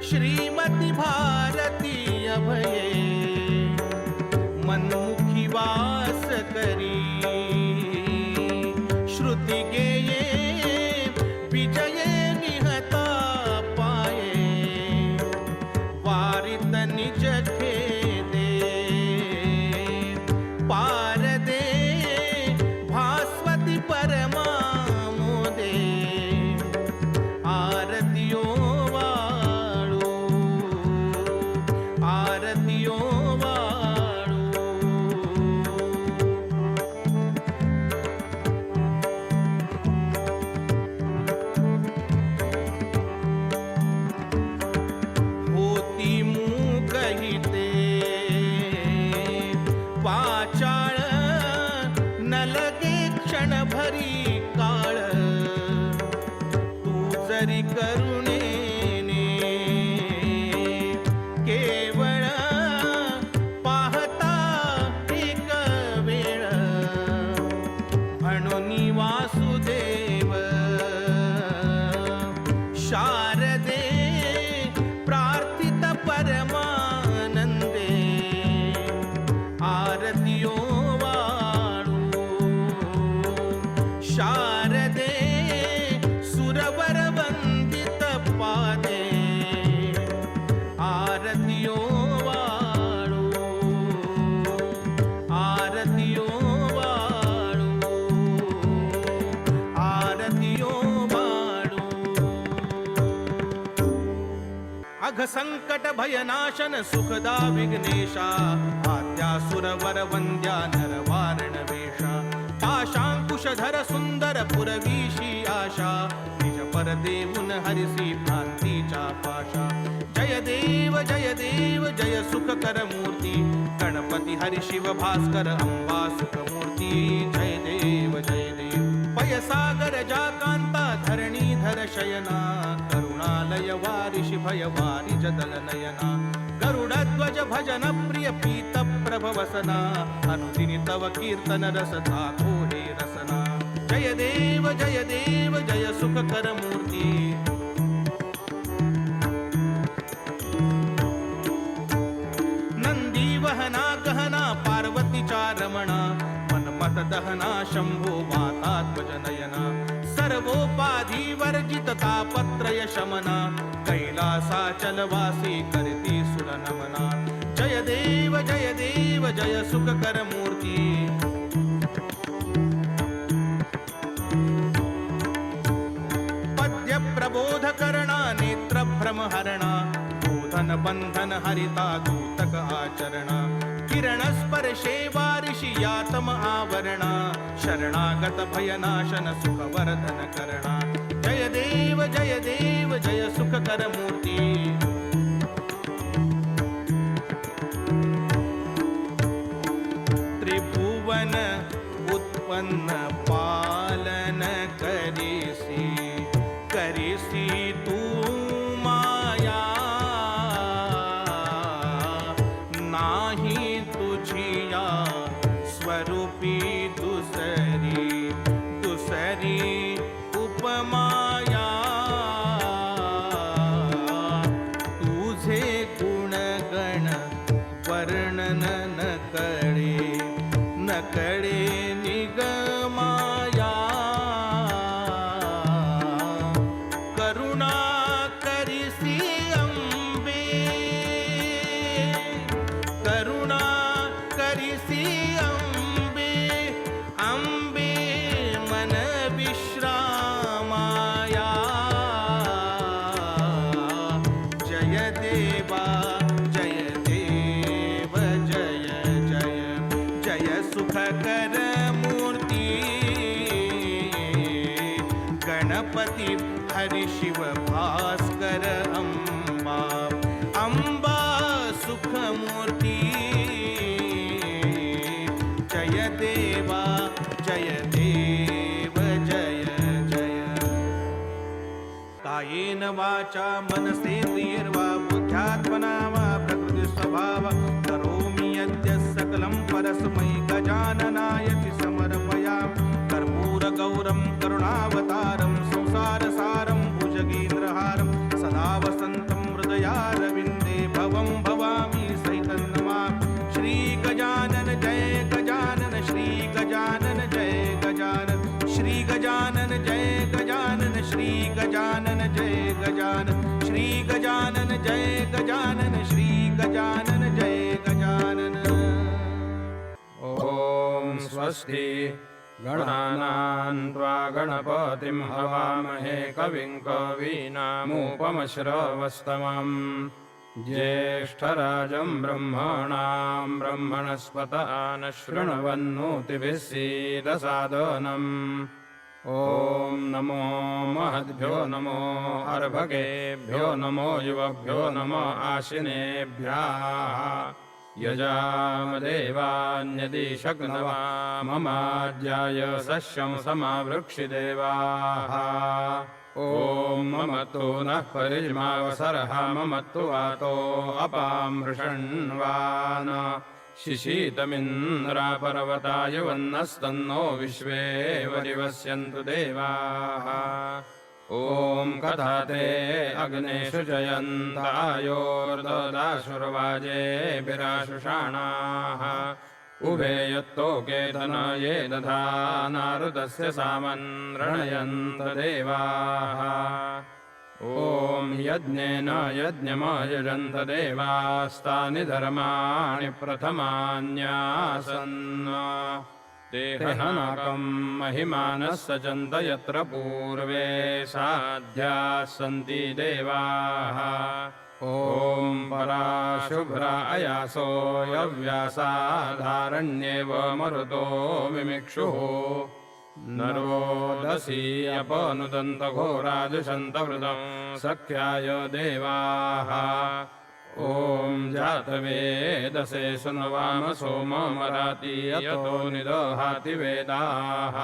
श्रीमती भारती अभये मनमुखी वास करी श्रुती गेये विजये निहता पाये वारित निज खेदे पार दे भास्वती परमा मोदे आरतियो वाळू आरतियो वाळू होती मूकहिते वाचाळ न लगे क्षण भरी काळ तू जरी करुणेने केवळ पाहता एक वेळ म्हणून वासुदेव शारदे प्रार्थित परमानंदे आरतियो वाळू शारदे सुरवर वंदित पादे आरतियो वाळू आरतियो वाळू आरतियो वाळू अघ संकट भयनाशन सुखदा विघ्नेशा आद्या सुरवर वंद्या नरवारण वेशा पाशांकुशधर सुंदर पुरवीशी आशा निज पर देऊन हरिसी भ्रांतीच्या पाशा जय देव जय सुखकर मूर्ती गणपती हरि शिव भास्कर अंबा सुखमूर्ती जय देव पयसागर जाकांता धरणीधर शयना करुणालय वारिषि भय वारि जदल नयना गरुडध्वज भजन प्रिय पीत प्रभवसना अनुदिनि तव कीर्तन रस धाको हे रसना जय देव जय सुखकर मूर्ती नंदी वहना गहना पार्वतीचा रमणा मनमत दहना शंभो मातात्मज नयना सर्वोपाधी वर्जित तापत्रय शमना कैलासाचल वासी करती सुर नमना जय देव जय सुखकर मूर्ती पद्य प्रबोध करणा नेत्र भ्रम हरणा बोधन बंधन हरिता दूतक आचरणा किरण स्पर्शे वारिषि यातम आवरणा शरणागत भयनाशन सुखवर्धन करणा जय देव जय सुखकर मूर्ती त्रिभुवन उत्पन्न पालन करिसी तू माया नाही तुझिया स्वरूपी दुसरी उपमाया तुझे गुणगण वर्णन न कळे निगमाया करुणा जय देव जय जय जय सुखकर मूर्ती गणपती हरि शिव भास्कर अंबा अंबा सुखमूर्ती जय देवा जय देव जय जय कायेन वाचा मनसेन्द्रियर्वा बुद्ध्यात्मना वा प्रकृति स्वभाव करोमि यद्य सकलं परस्मै गजाननायति समर्पयामि कर्पूरगौरं करुणावतारं संसारसारं भुजगेन्द्रहारं सदा वसन्तं हृदयारविन्दे भवं भवामि सहितं नमामि श्री गजानन जय गजानन श्री गजानन जय गजानन श्री गजानन जय गजानन श्री गजानन जय गजानन श्री गजानन जय गजानन श्री गजानन जय गजानन ॐ स्वस्ति गणानान् त्वा गणपतिं हवामहे कविं कवीनामुपमश्रवस्तमम् ज्येष्ठराजं ब्रह्मणां ब्रह्मणस्पतः न शृण्वन्नोतिभिः सीदसादनम् ॐ नमो महद्भ्यो नमो अर्भकेभ्यो नमो युवभ्यो नमो आशिनेभ्यः यजामदेवान्यदि शक्नवा ममाज्याय सस्यं समावृक्षिदेवाः ॐ मम तु नः परिज्मावसरः मम तु वातो अपामृषण्वान् शिशीतमिन्द्रापर्वताय वन्नस्तन्नो विश्वे वरिवस्यन्तु देवाः ॐ कथाते अग्नेषु जयन्तायोर्ददाशुर्वाजेभिराशुषाणाः उभे यत्तोके तनये दधानारुतस्य सामन्रणयन्त देवाः ॐ यज्ञेन यज्ञमयजन्त देवास्तानि धर्माणि प्रथमान्यासन् तेहनाकं महिमानः सचन्त यत्र पूर्वे साध्याः सन्ति देवाः ॐ पराशुभ्रा अयासो यव्यासाधारण्येव मरुतो मिमिक्षुः नरोदसी अपनुदन्तघोराजुषन्तवृतं सख्याय देवाः ॐ जातवेदसे सुनवाम सोममराति यतो निदहाति वेदाः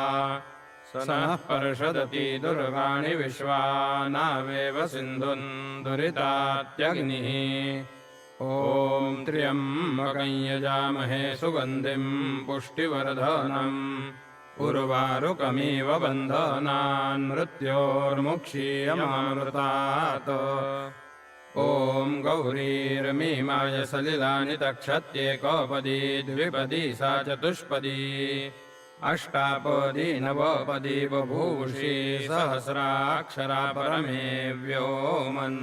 स नः पर्षदति दुर्गाणि विश्वानावेव सिन्धुन् दुरितात्यग्निः ॐ त्र्यम्बकं यजामहे सुगन्धिं पुष्टिवर्धनम् उर्वारुकमिव बन्धनान् मृत्योर्मुक्षीयमामृतात् ॐ गौरीर्मीमाय सलिलानि तक्षत्येकोपदी द्विपदी सा चतुष्पदी अष्टापदी नवपदी बभूषी सहस्राक्षरा परमे व्योमन्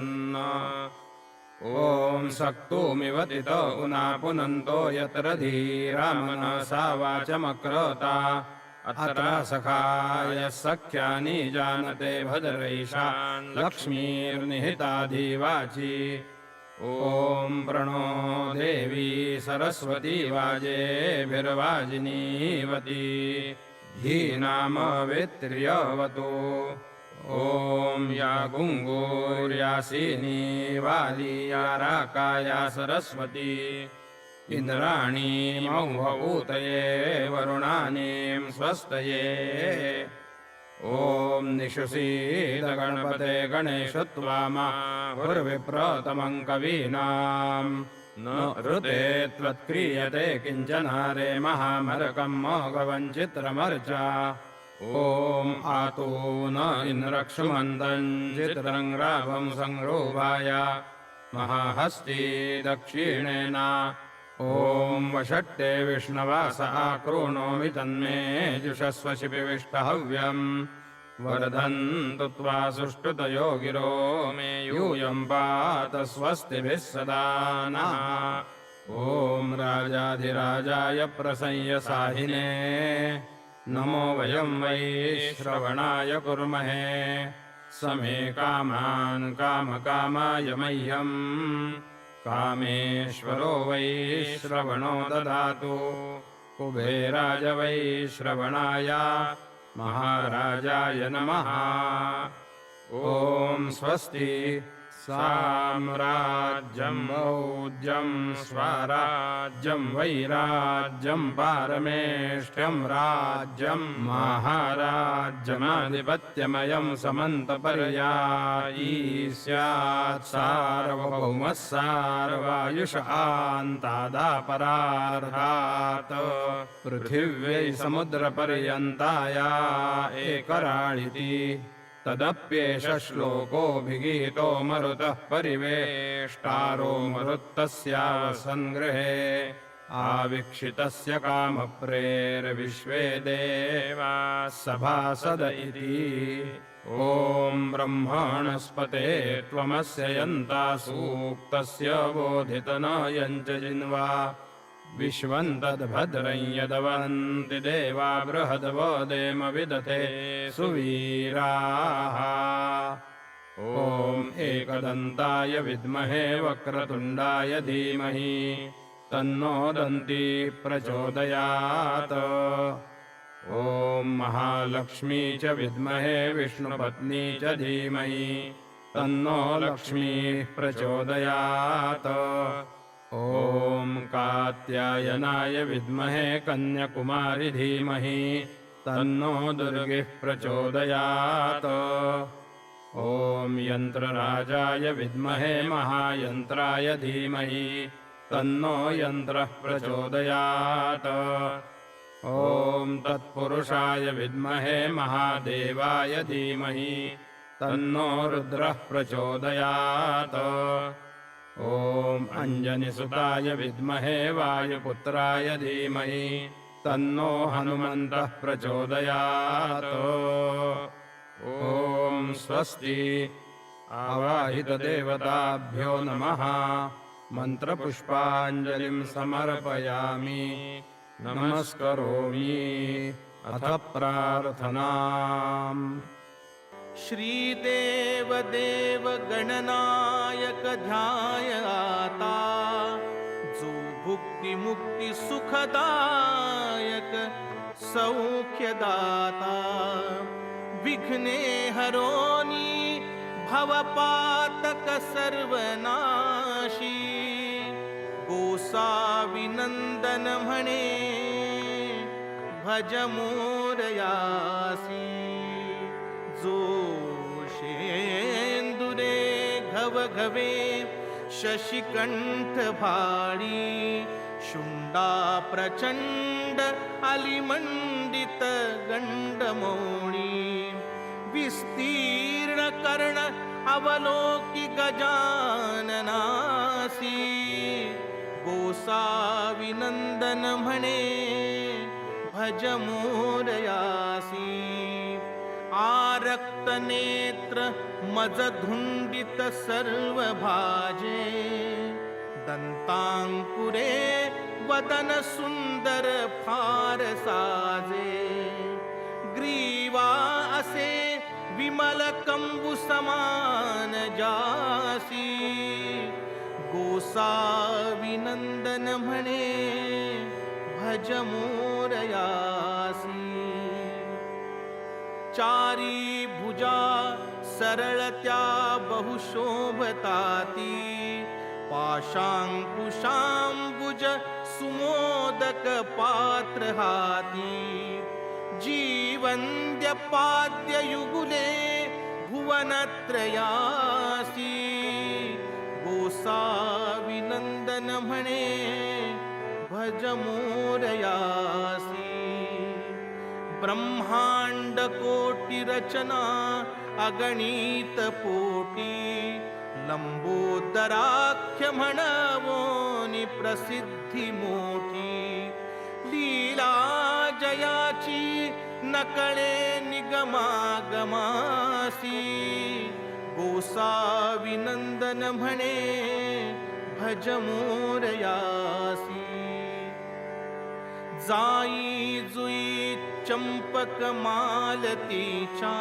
ॐ सक्तुमिव तित उना पुनन्तो यत्र धीरा मनसा वाचमक्रता अत्र सखाय सख्यानि जानते भद्रैषान् लक्ष्मीर्निहिताधिवाची ॐ प्रणो देवी सरस्वती वाजेभिर्वाजिनीवती धीनामवित्र्यवतु ॐ या गुङ्गूर्यासीनी वाली या राकाया सरस्वती इन्द्राणी मौहूतये वरुणानीं स्वस्तये ॐ निशुसीद गणपते गणेशु त्वामा भुर्विप्रतमं कवीनां न ऋते त्वत्क्रियते किञ्चनारे महामरकं मोघवञ्चित्रमर्चा ॐ आतु न इन्द्रक्षुमन्दं चित्रं रावं संरूपाय महाहस्ती दक्षिणेन ॐ वषट्टे विष्णवास आकृणोमि तन्मे जुषस्व शिपिविष्टहव्यम् वर्धन्तु त्वा सुष्ठुतयो गिरो मे यूयं पात स्वस्तिभिः सदा नः ॐ राजाधिराजाय प्रसंयसाहिने नमो वयं वै श्रवणाय कुर्महे समे कामान् कामकामाय मह्यम् कामेश्वरो वै श्रवणो ददातु कुबेराय वै श्रवणाय महाराजाय नमः। ॐ स्वस्ति साम्राज्यं मौज्यं स्वराज्यं वैराज्यं पारमेष्ठ्यं राज्यं महाराज्यमाधिपत्यमयं समन्तपर्यायी स्यात् सार्वभौमः सार्वायुष आन्तादापरार्धात् पृथिव्यै समुद्रपर्यन्ताया एकराळिति तदप्येष श्लोकोऽभिगीतो मरुतः परिवेष्टारो मरुत्तस्यावसङ्गृहे आवीक्षितस्य कामप्रेर्विश्वे देवाः सभासद इति। ॐ ब्रह्मणस्पते त्वमस्य यन्ता सूक्तस्य बोधितनयं च जिन्वा विश्वं तद्भद्रं यदवन्ति देवा बृहद्वो देम विदथे सुवीराः। ॐ एकदन्ताय विद्महे वक्रतुण्डाय धीमहि तन्नो दन्ती प्रचोदयात्। ॐ महालक्ष्मी च विद्महे विष्णुपत्नी च धीमहि तन्नो लक्ष्मीः प्रचोदयात्। ॐ कात्यायनाय विद्महे कन्याकुमारी धीमहि तन्नो दुर्गिः प्रचोदयात्। ॐ यन्त्रराजाय विद्महे महायन्त्राय धीमहि तन्नो यन्त्रः प्रचोदयात्। ॐ तत्पुरुषाय विद्महे महादेवाय धीमहि तन्नो रुद्रः प्रचोदयात्। ॐ अञ्जनिसुताय विद्महे वायुपुत्राय धीमहि तन्नो हनुमन्तः प्रचोदयात्। ॐ स्वस्ति आवाहितदेवताभ्यो नमः। मन्त्रपुष्पाञ्जलिं समर्पयामि नमस्करोमि। अथ प्रार्थनाम्। श्रीदेव देव गणनायक ध्यायता जो भुक्ति मुक्ति सुखदायक सौख्यदाता विघ्ने हरोनी भवपातक सर्वनाशी गोसाविनंदन म्हणे भज मोरयासी जो शेंदुरे घवघवे शशिकंठ भाळी शुंडा प्रचंड अलिमंडित गंडमौणी विस्तीर्ण कर्ण अवलोकी गजाननासी गोसाविनंदन म्हणे भज मोरयासी आरक्त नेत्र मजधुंडित सर्व भाजे दंतांकुरे वदन सुंदर फार साजे ग्रीवा असे विमल कंबु समान जासी गोसाविनंदन म्हणे भज मोरयासी चारी भुजा सरळत्या बहुशोभताती पाशांकुशांबुज सुमोदक पात्र हाती जीवंद्य पाद्य युगुले भुवनत्रयासी गोसाविनंदन म्हणे भज मोरयासी ब्रह्मांड कोटि रचना अगणित पोटी लंबोदराख्य म्हणवोनी प्रसिद्धी मोठी लीला जयाची नकळे निगमागमासी गोसाविनंदन म्हणे भज मोरयासी जाई जुई चंपक मालतीच्या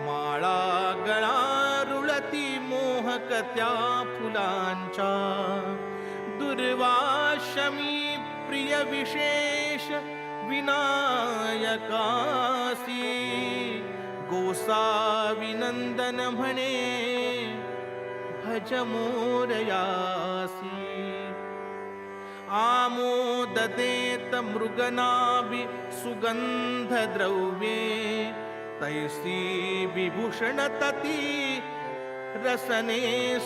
माळा गळा रुळती मोहक त्या फुलांच्या दुर्वाशमी प्रिय विशेष विनायकासी गोसाविनंदन म्हणे भज मोरयासी आमोददेत मृगनाभि सुगंध द्रव्ये तैसी विभूषण तती रसने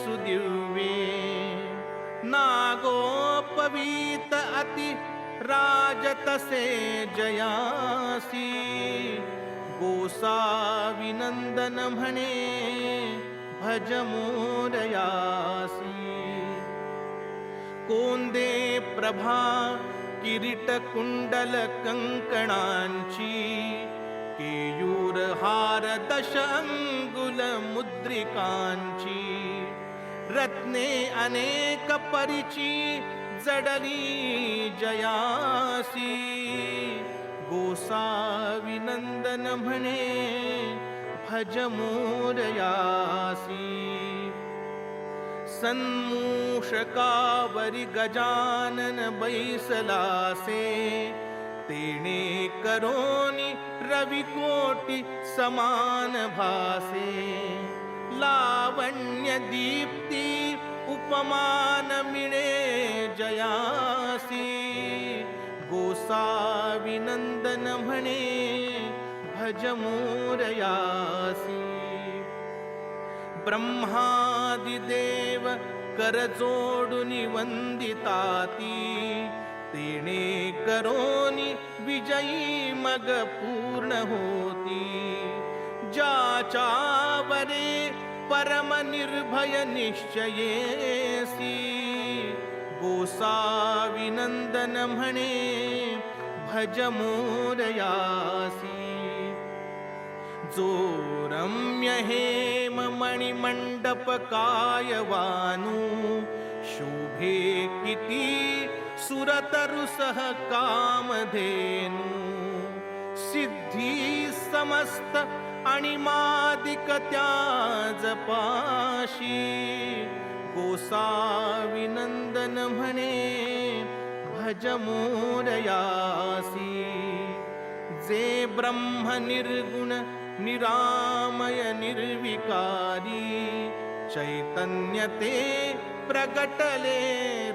सुदिव्ये नागोपवीत अति राजतसे जयासी गोसाविनंदन म्हणे भज मोरयासी कोंदे प्रभा किरीट कुंडल कंकणांची केयूर हार दश अंगुल मुद्रिकांची रत्ने अनेक परिची जडली जयासी गोसाविनंदन म्हणे भज मोरयासी सन्मूषकावरी गजानन बैसलासे तेणे करोनी रविकोटी समान भासे लावण्य दीप्ती उपमान मिळे जयासी गोसाविनंदन म्हणे भज मोरयासी ब्रह्मादिदेव करजोडुनि वंदिताती तेणे करोनी विजयी मग पूर्ण होती ज्याच्यावरे परम निर्भय निश्चयेसी गोसाविनंदन म्हणे भज मोरयासी जो रम्य हेम मणिमंडप कायवानु शोभे किती सुरतरुसह कामधेनु सिद्धी समस्त आणि मादिक त्याज पाशी गोसाविनंदन म्हणे भज मोरयासी जे ब्रह्म निर्गुण निरामय निर्विकारी चैतन्य ते प्रगटले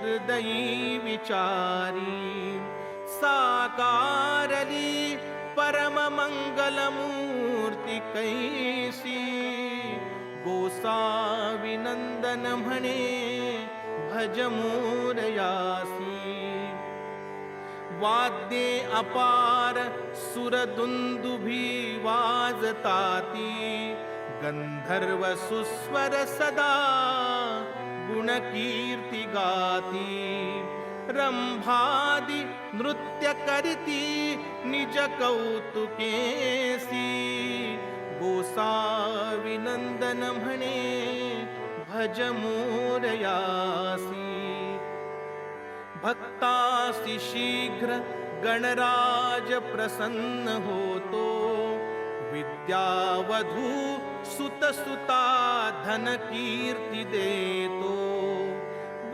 हृदयी विचारी साकारली परम मंगल मूर्ती कैसी गोसाविनंदन म्हणे भज मोरयासी वाद्ये अपार सुरदुंदुभी वाजताती गंधर्व सुस्वर सदा गुणकीर्ती गाती रंभादि नृत्य करीती निज कौतुकेसी गोसाविनंदन म्हणे भज मोरयासी भक्तासी शीघ्र गणराज प्रसन्न होतो विद्यावधू सुत सुता धन कीर्ती देतो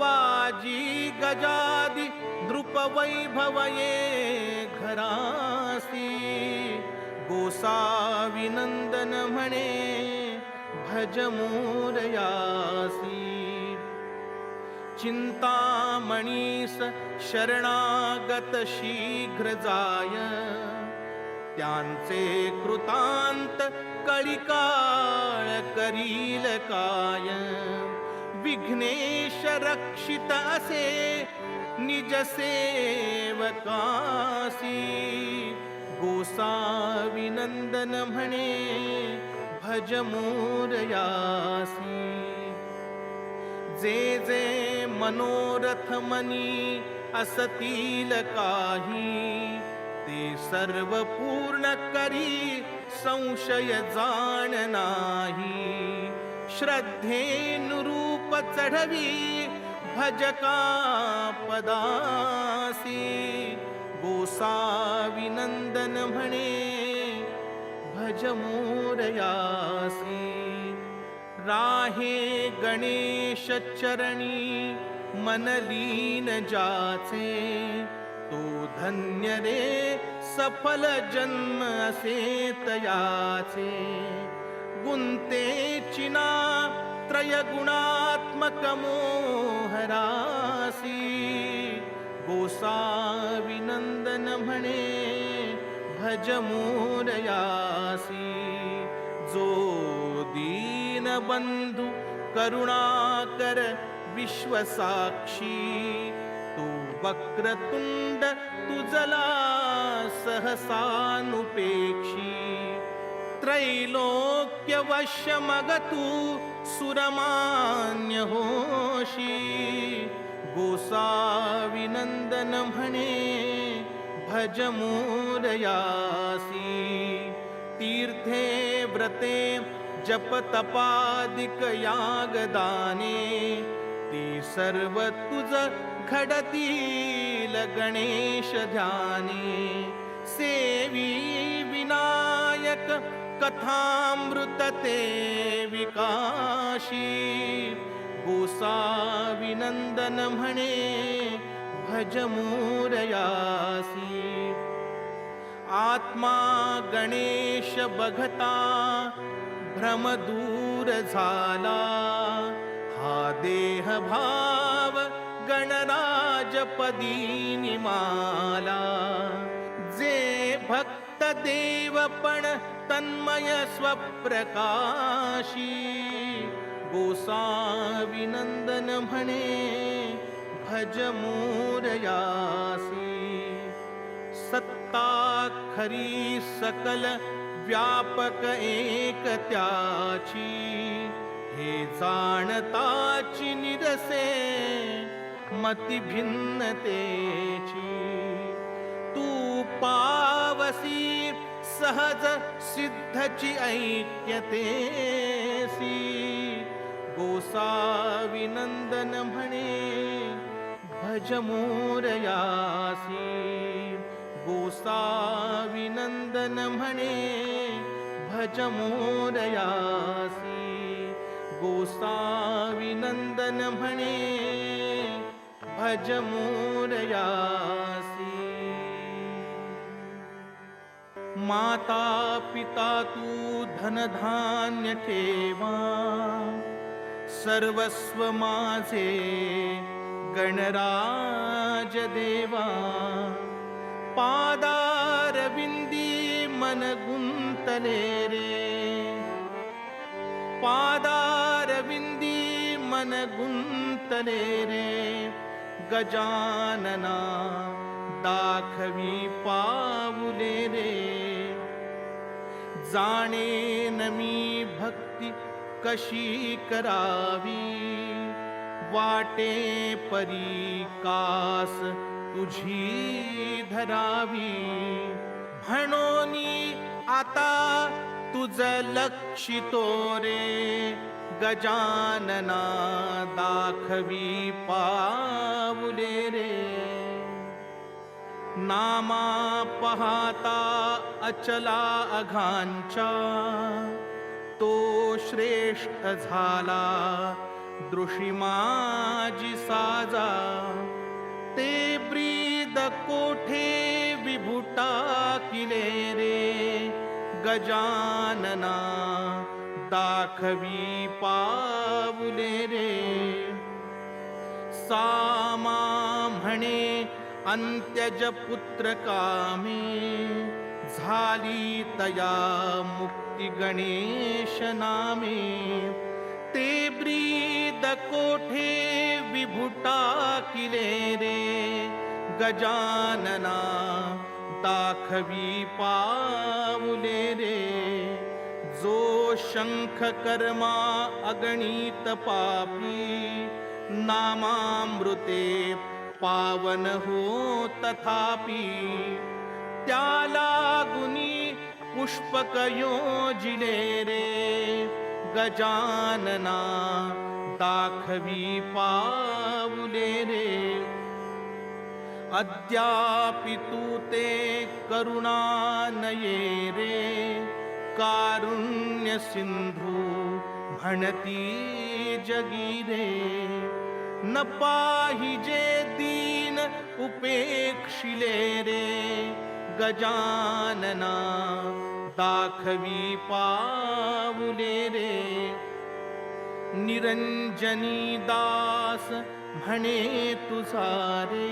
वाजी गजादी नृप वैभव ये घरासी गोसाविनंदन म्हणे भज मोरयासी चिंतामणीस शरणागत शीघ्र जाय त्यांचे कृतांत कळिकाळ करील काय विघ्नेश रक्षित असे निज सेवकासी गोसाविनंदन म्हणे भज मोरयासी जे जे मनोरथ मनी असतील काही ते सर्व पूर्ण करी संशय जाण नाही श्रद्धेनुरूप चढवी भजका पदासी गोसाविनंदन म्हणे भज मोरयासी राहे गणेश चरणी मनलीन जाचे, तो धन्य रे सफल जन्म असे तयाचे. गुंते चिना त्रयगुणात्मक मोहरासी, गोसाविनंदन म्हणे भज मोरयासी. जो दीन बंधू करुणाकर विश्वसाक्षी, तू वक्रतुंड तुझला सहसानुपेक्षी. त्रैलोक्य वश्य मग तू सुरमान्य होशी, गोसाविनंदन म्हणे भज मोरयासी. तीर्थे व्रते जप तपादिक यागदाने, ती सर्व तुझ घडतील गणेश ध्याने. सेवी विनायक कथामृत ते विकाशी, गोसाविनंदन म्हणे भज मोरयासी. आत्मा गणेश बघता भ्रम दूर झाला, हा देह भाव गणराजपदी निमाला. जे भक्त देवपण तन्मय स्वप्रकाशी, गोसाविनंदन म्हणे भज मोरयासी. सत्ता खरी सकल व्यापक एक त्याची, हे जाणताची निरसे मती भिन्नतेची. तू पावसी सहज सिद्धची ऐक्यतेसी, गोसाविनंदन म्हणे भज मोरयासी. गोसाविनंदन म्हणे भज मोरयासी. गोसाविनंदन म्हणे भज मोरयासी. माता पिता तू धनधान्य ठेवा, सर्वस्व माझे गणराज देवा. पादारविंदी मन गुंतले रे, पादारविंदी मन गुंतले रे. गजानना दाखवी पाऊले रे, जाणेन मी भक्ती कशी करावी. वाटे परी कास तुझी धरावी, म्हणोनी आता तुझ लक्षितो रे. गजानना दाखवी पाऊले रे. नामा पाहता अचला अघांच्या, तो श्रेष्ठ झाला दृष्टी माझी साजा. ते ब्रीद कोठे विभुटा किले रे. गजानना दाखवी पाऊले रे. सामा म्हणे अंत्यज पुत्र कामे, झाली तया मुक्ती गणेश नामे. ते ब्रीद कोठे विभुटा किले रे. गजानना दाखवी पाऊले रे. जो शंख कर्मा अगणित पापी, नामामृते पावन हो तथापि. त्याला गुणी पुष्पक योजिले रे. गजानना दाखवी पाऊले रे. अद्यापि तू ते करुणा नये रे. कारुण्य सिंधू म्हणती जगी रे, न पाहिजे दीन उपेक्षिले रे, गजानना दाखवी पाऊले रे. निरंजनी दास म्हणे तुझा रे,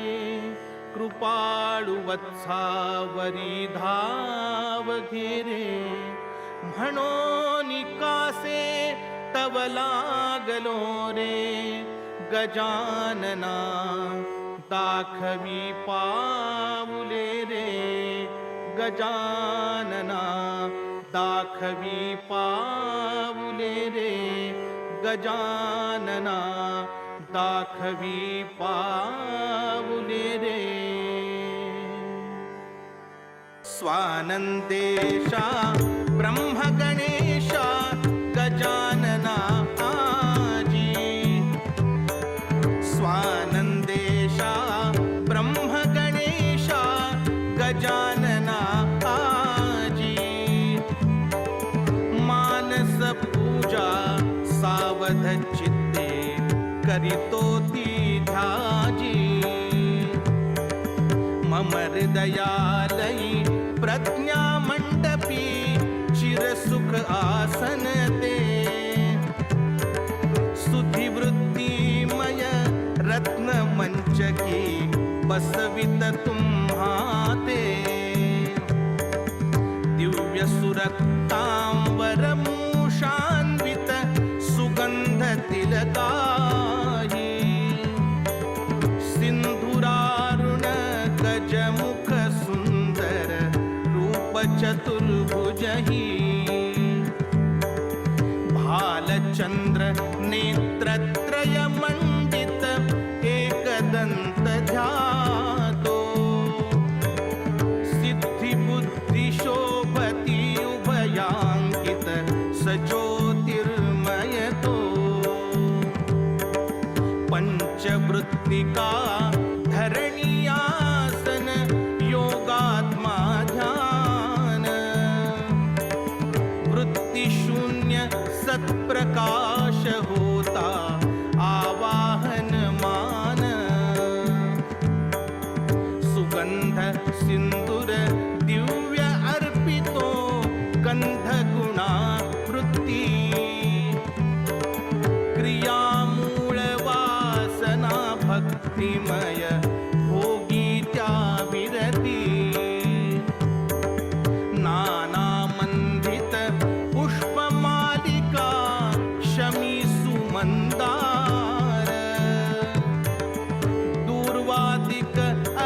कृपाळू वत्सावरी धाव घेरे. म्हणून कासे तव लागलो रे, गजानना दाखवी पाऊले रे, गजानना दाखवी पाऊले रे, गजानना दाखवी पाऊले रे. स्वानंदेशा ब्रह्मगणेशा गजानना आजी, स्वानंदेशा ब्रह्मगणेशा गजानना आजी. मानस पूजा सावध चित्ते करितो ती ध्याजी. मम हृदयालयी प्रज्ञा मंडपी चिरसुख आसन ते. सुधिवृत्तिमय रत्न मंचकी बसवित तुम्हाते. दिव्य सुरक्तांबर मूषान्वित सुगंध तिलकाही. सिंधुरारुण गजमुख सुंदर रूप चतुर्भुजही. भालचंद्र नेत्रत्रय मंडित एकदंत ध्यातो. सिद्धि बुद्धि शोभती उभयांकित सज्योतिर्मय तो. पंचवृत्तिका धरणीयासन योगात्मा ध्यान. वृत्तिशून्य सत्प्रकाश होता आवाहन मान. सुगंध सिंदूर दिव्य अर्पितो गंध गुणा वृत्ती. क्रियामूळ वासना भक्तिमय भोगी त्या विरती. नाना मंडित पुष्पमालिका शमी सुमंदार. दूर्वादिक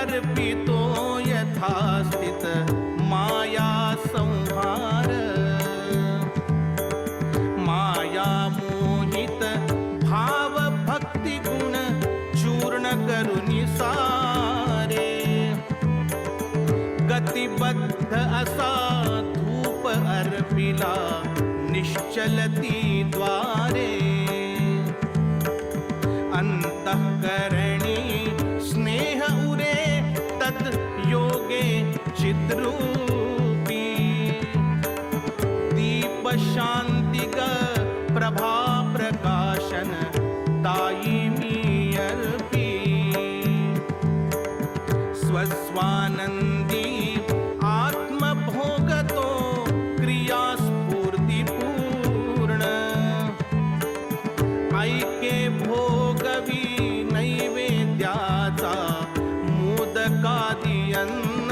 अर्पितो यथास्थित माया संहार. माया मोहित भाव भक्ति गुण चूर्ण करुनि सारे. गतिबद्ध असा धूप अर्पिला निश्चलती द्वारे. अंतःकरणी स्नेह उरे तत् योगे चिद्रूपी. दीप शांतिक प्रभा प्रकाशन ताई मी अर्पी. स्वस्वानंदी आत्मभोगतो क्रिया स्फूर्ती पूर्ण. ऐके भोगवी नैवेद्याचा मोदकादी अन्न.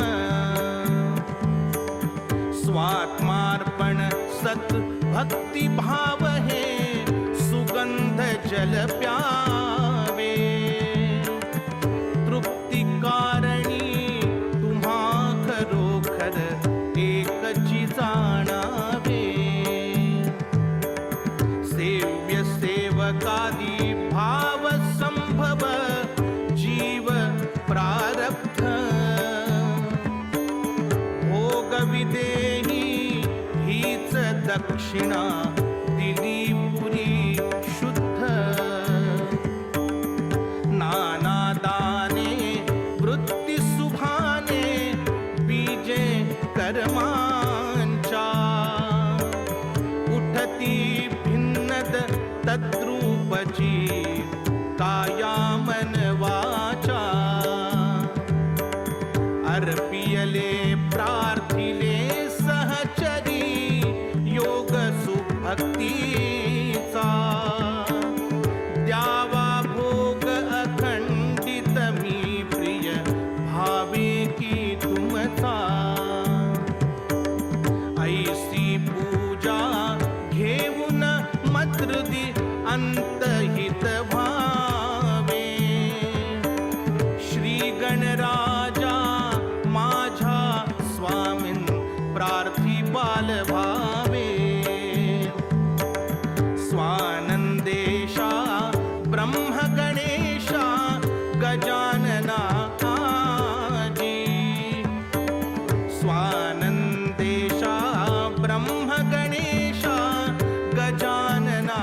स्वात्मार्पण सत भक्ति भाव हे सुगंध जल प्यावे. तृप्ती कारणी तुम्हा खरोखर एकची जाणावे. सेव्य सेवकादी भाव संभव जीव प्रारब्ध. भोग विदेही हीच दक्षिणा दिली पुरी शुद्ध. नाना दाने वृत्ती सुभाने बीजे कर्मांच्या. उठती भिन्नद राजा माझ्या स्वामीन प्रार्थी बालभावे स्वानंदेशा ब्रह्म गणेशा गजानना आजी स्वानंदेशा ब्रह्म गणेशा गजानना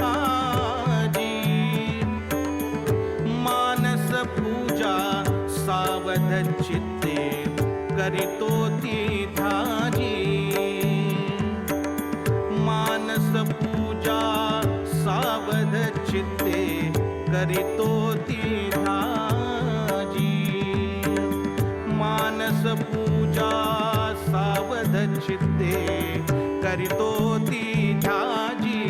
आजी मानस पूजा सावध चित्ते करितो ती धाजी मानस पूजा सावध चित्ते करितो ती धाजी मानस पूजा सावध चित्ते करितो ती धाजी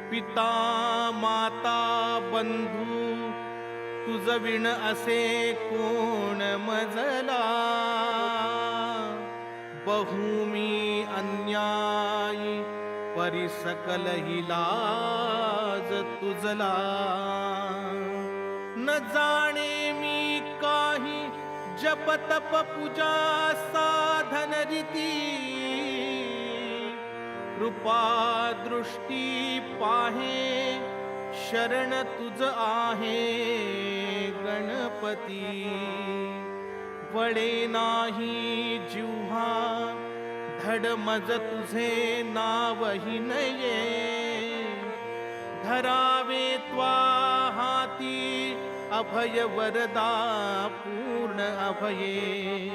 पिता माता बंधू तुझ विण असे कोण मजला बहुमी अन्यायी परिसकल हिलाज तुझला न जाणे मी काही जप तप पूजा साधन रीती कृपा दृष्टी पाहे शरण तुझ आहे गणपती वळे नाही जिव्हा धड मज तुझे नावही नये धरावे त्वा हाती अभय वरदा पूर्ण अभये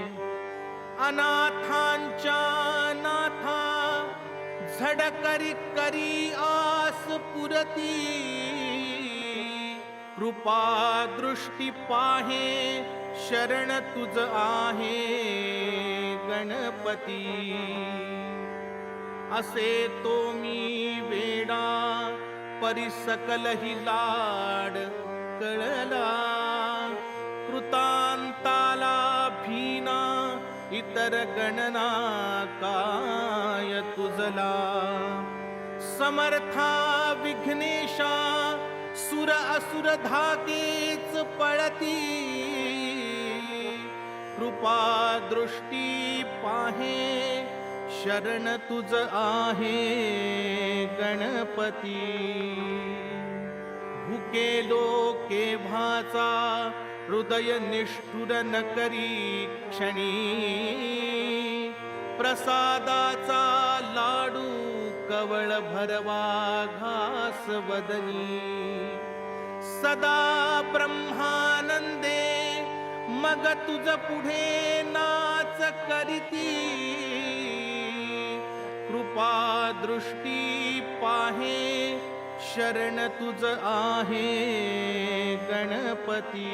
अनाथांच्या नाथा झड करी करी आस पुरती कृपा दृष्टी पाहे शरण तुझ आहे गणपती असे तो मी वेडा परिसकल ही लाड कळला कृतांताला भीना इतर गणना काय तुझला समर्था विघ्नेशा सुर असुर धाकेच पळती कृपा दृष्टी पाहे शरण तुझ आहे गणपती भुकेलो केव्हाचा हृदय निष्ठुर न करी क्षणी प्रसादाचा लाडू कवळ भरवा घास वदनी सदा ब्रह्मानंदे मग तुझ पुढे नाच करीती कृपा दृष्टी पाहे शरण तुझ आहे गणपती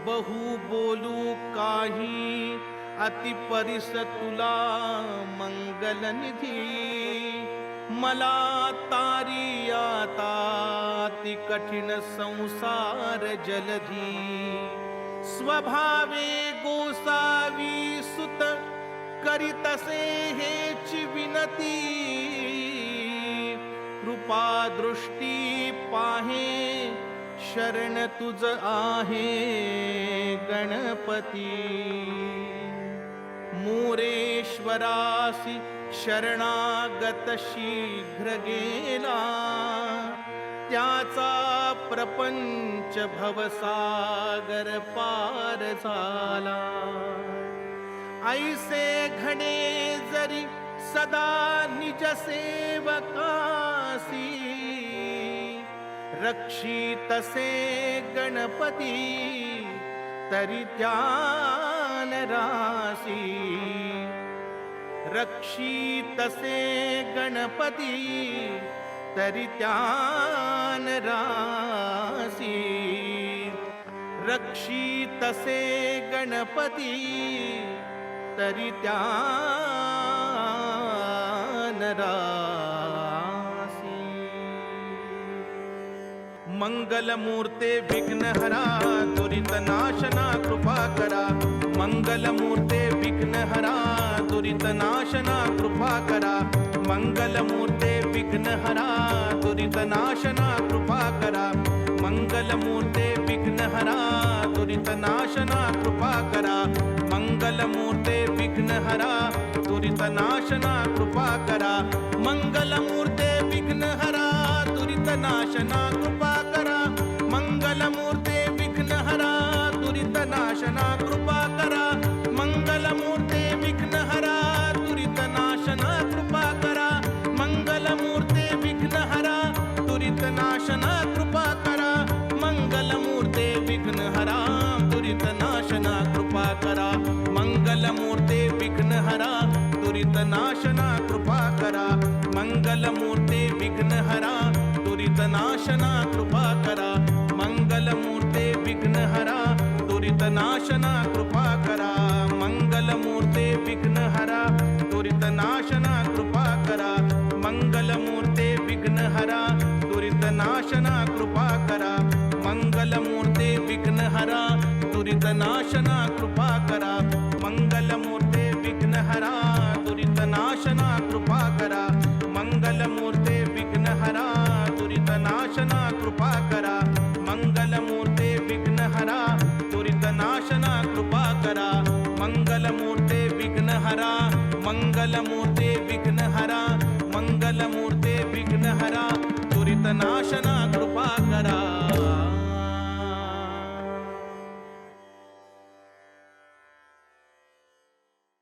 बहु बोलू काही अति परिस तुला मंगलनिधी मला तारी आता अति कठीण संसार जलधी स्वभावे गोसावी सुत करीतसे हेची विनती कृपा दृष्टी पाहे शरण तुझ आहे गणपती मोरेश्वरासी शरणागत शीघ्र गेला त्याचा प्रपंच भवसागर पार झाला ऐसे घडे जरी सदा निज सेवकासी रक्षितसे गणपती तरी ध्यान रासी रक्षितसे गणपती तरी ध्यान रासी रक्षितसे गणपती तरी त्या नरासी मंगलमूर्ते विघ्नहरा दुरित नाशना कृपा करा मंगलमूर्ते विघ्नहरा दुरित नाशना कृपा करा मंगलमूर्ते विघ्नहरा दुरित नाशना कृपा करा मंगलमूर्ते विघ्नहरा दुरित नाशना कृपा करा मंगलमूर्ते विघ्नहरा दुरित नाशना कृपा करा मंगलमूर्ते विघ्नहरा दुरित नाशना कृपा करा मंगलमूर्ते विघ्नहरा दुरित नाशना कृपा करा मंगलमूर्ते विघ्नहरा दुरित नाशना कृपा करा मंगलमूर्ते विघ्नहरा दुरित नाशना कृपा करा मंगलमूर्ते विघ्नहरा दुरित नाशना कृपा करा मंगलमूर्ते विघ्नहरा दुरित नाशना कृपा करा मंगलमूर्ते विघ्नहरा दुरित नाशना कृपा करा मंगलमूर्ते विघ्नहरा दुरित नाशना कृपा करा मंगलमूर्ते विघ्नहरा दुरित नाशना कृपा करा मंगलमूर्ते विघ्नहरा दुरित नाशना कृपा करा मंगलमूर्ते विघ्नहरा दुरित नाशना कृपा करा मंगलमूर्ते विघ्नहरा दुरित नाशना कृपा करा मंगलमूर्ते विघ्नहरा दुरित नाशना कृपा करा मंगलमूर्ते विघ्नहरा दुरित नाशना कृपा करा मंगलमूर्ते विघ्नहरा मंगलमूर्ते विघ्नहरा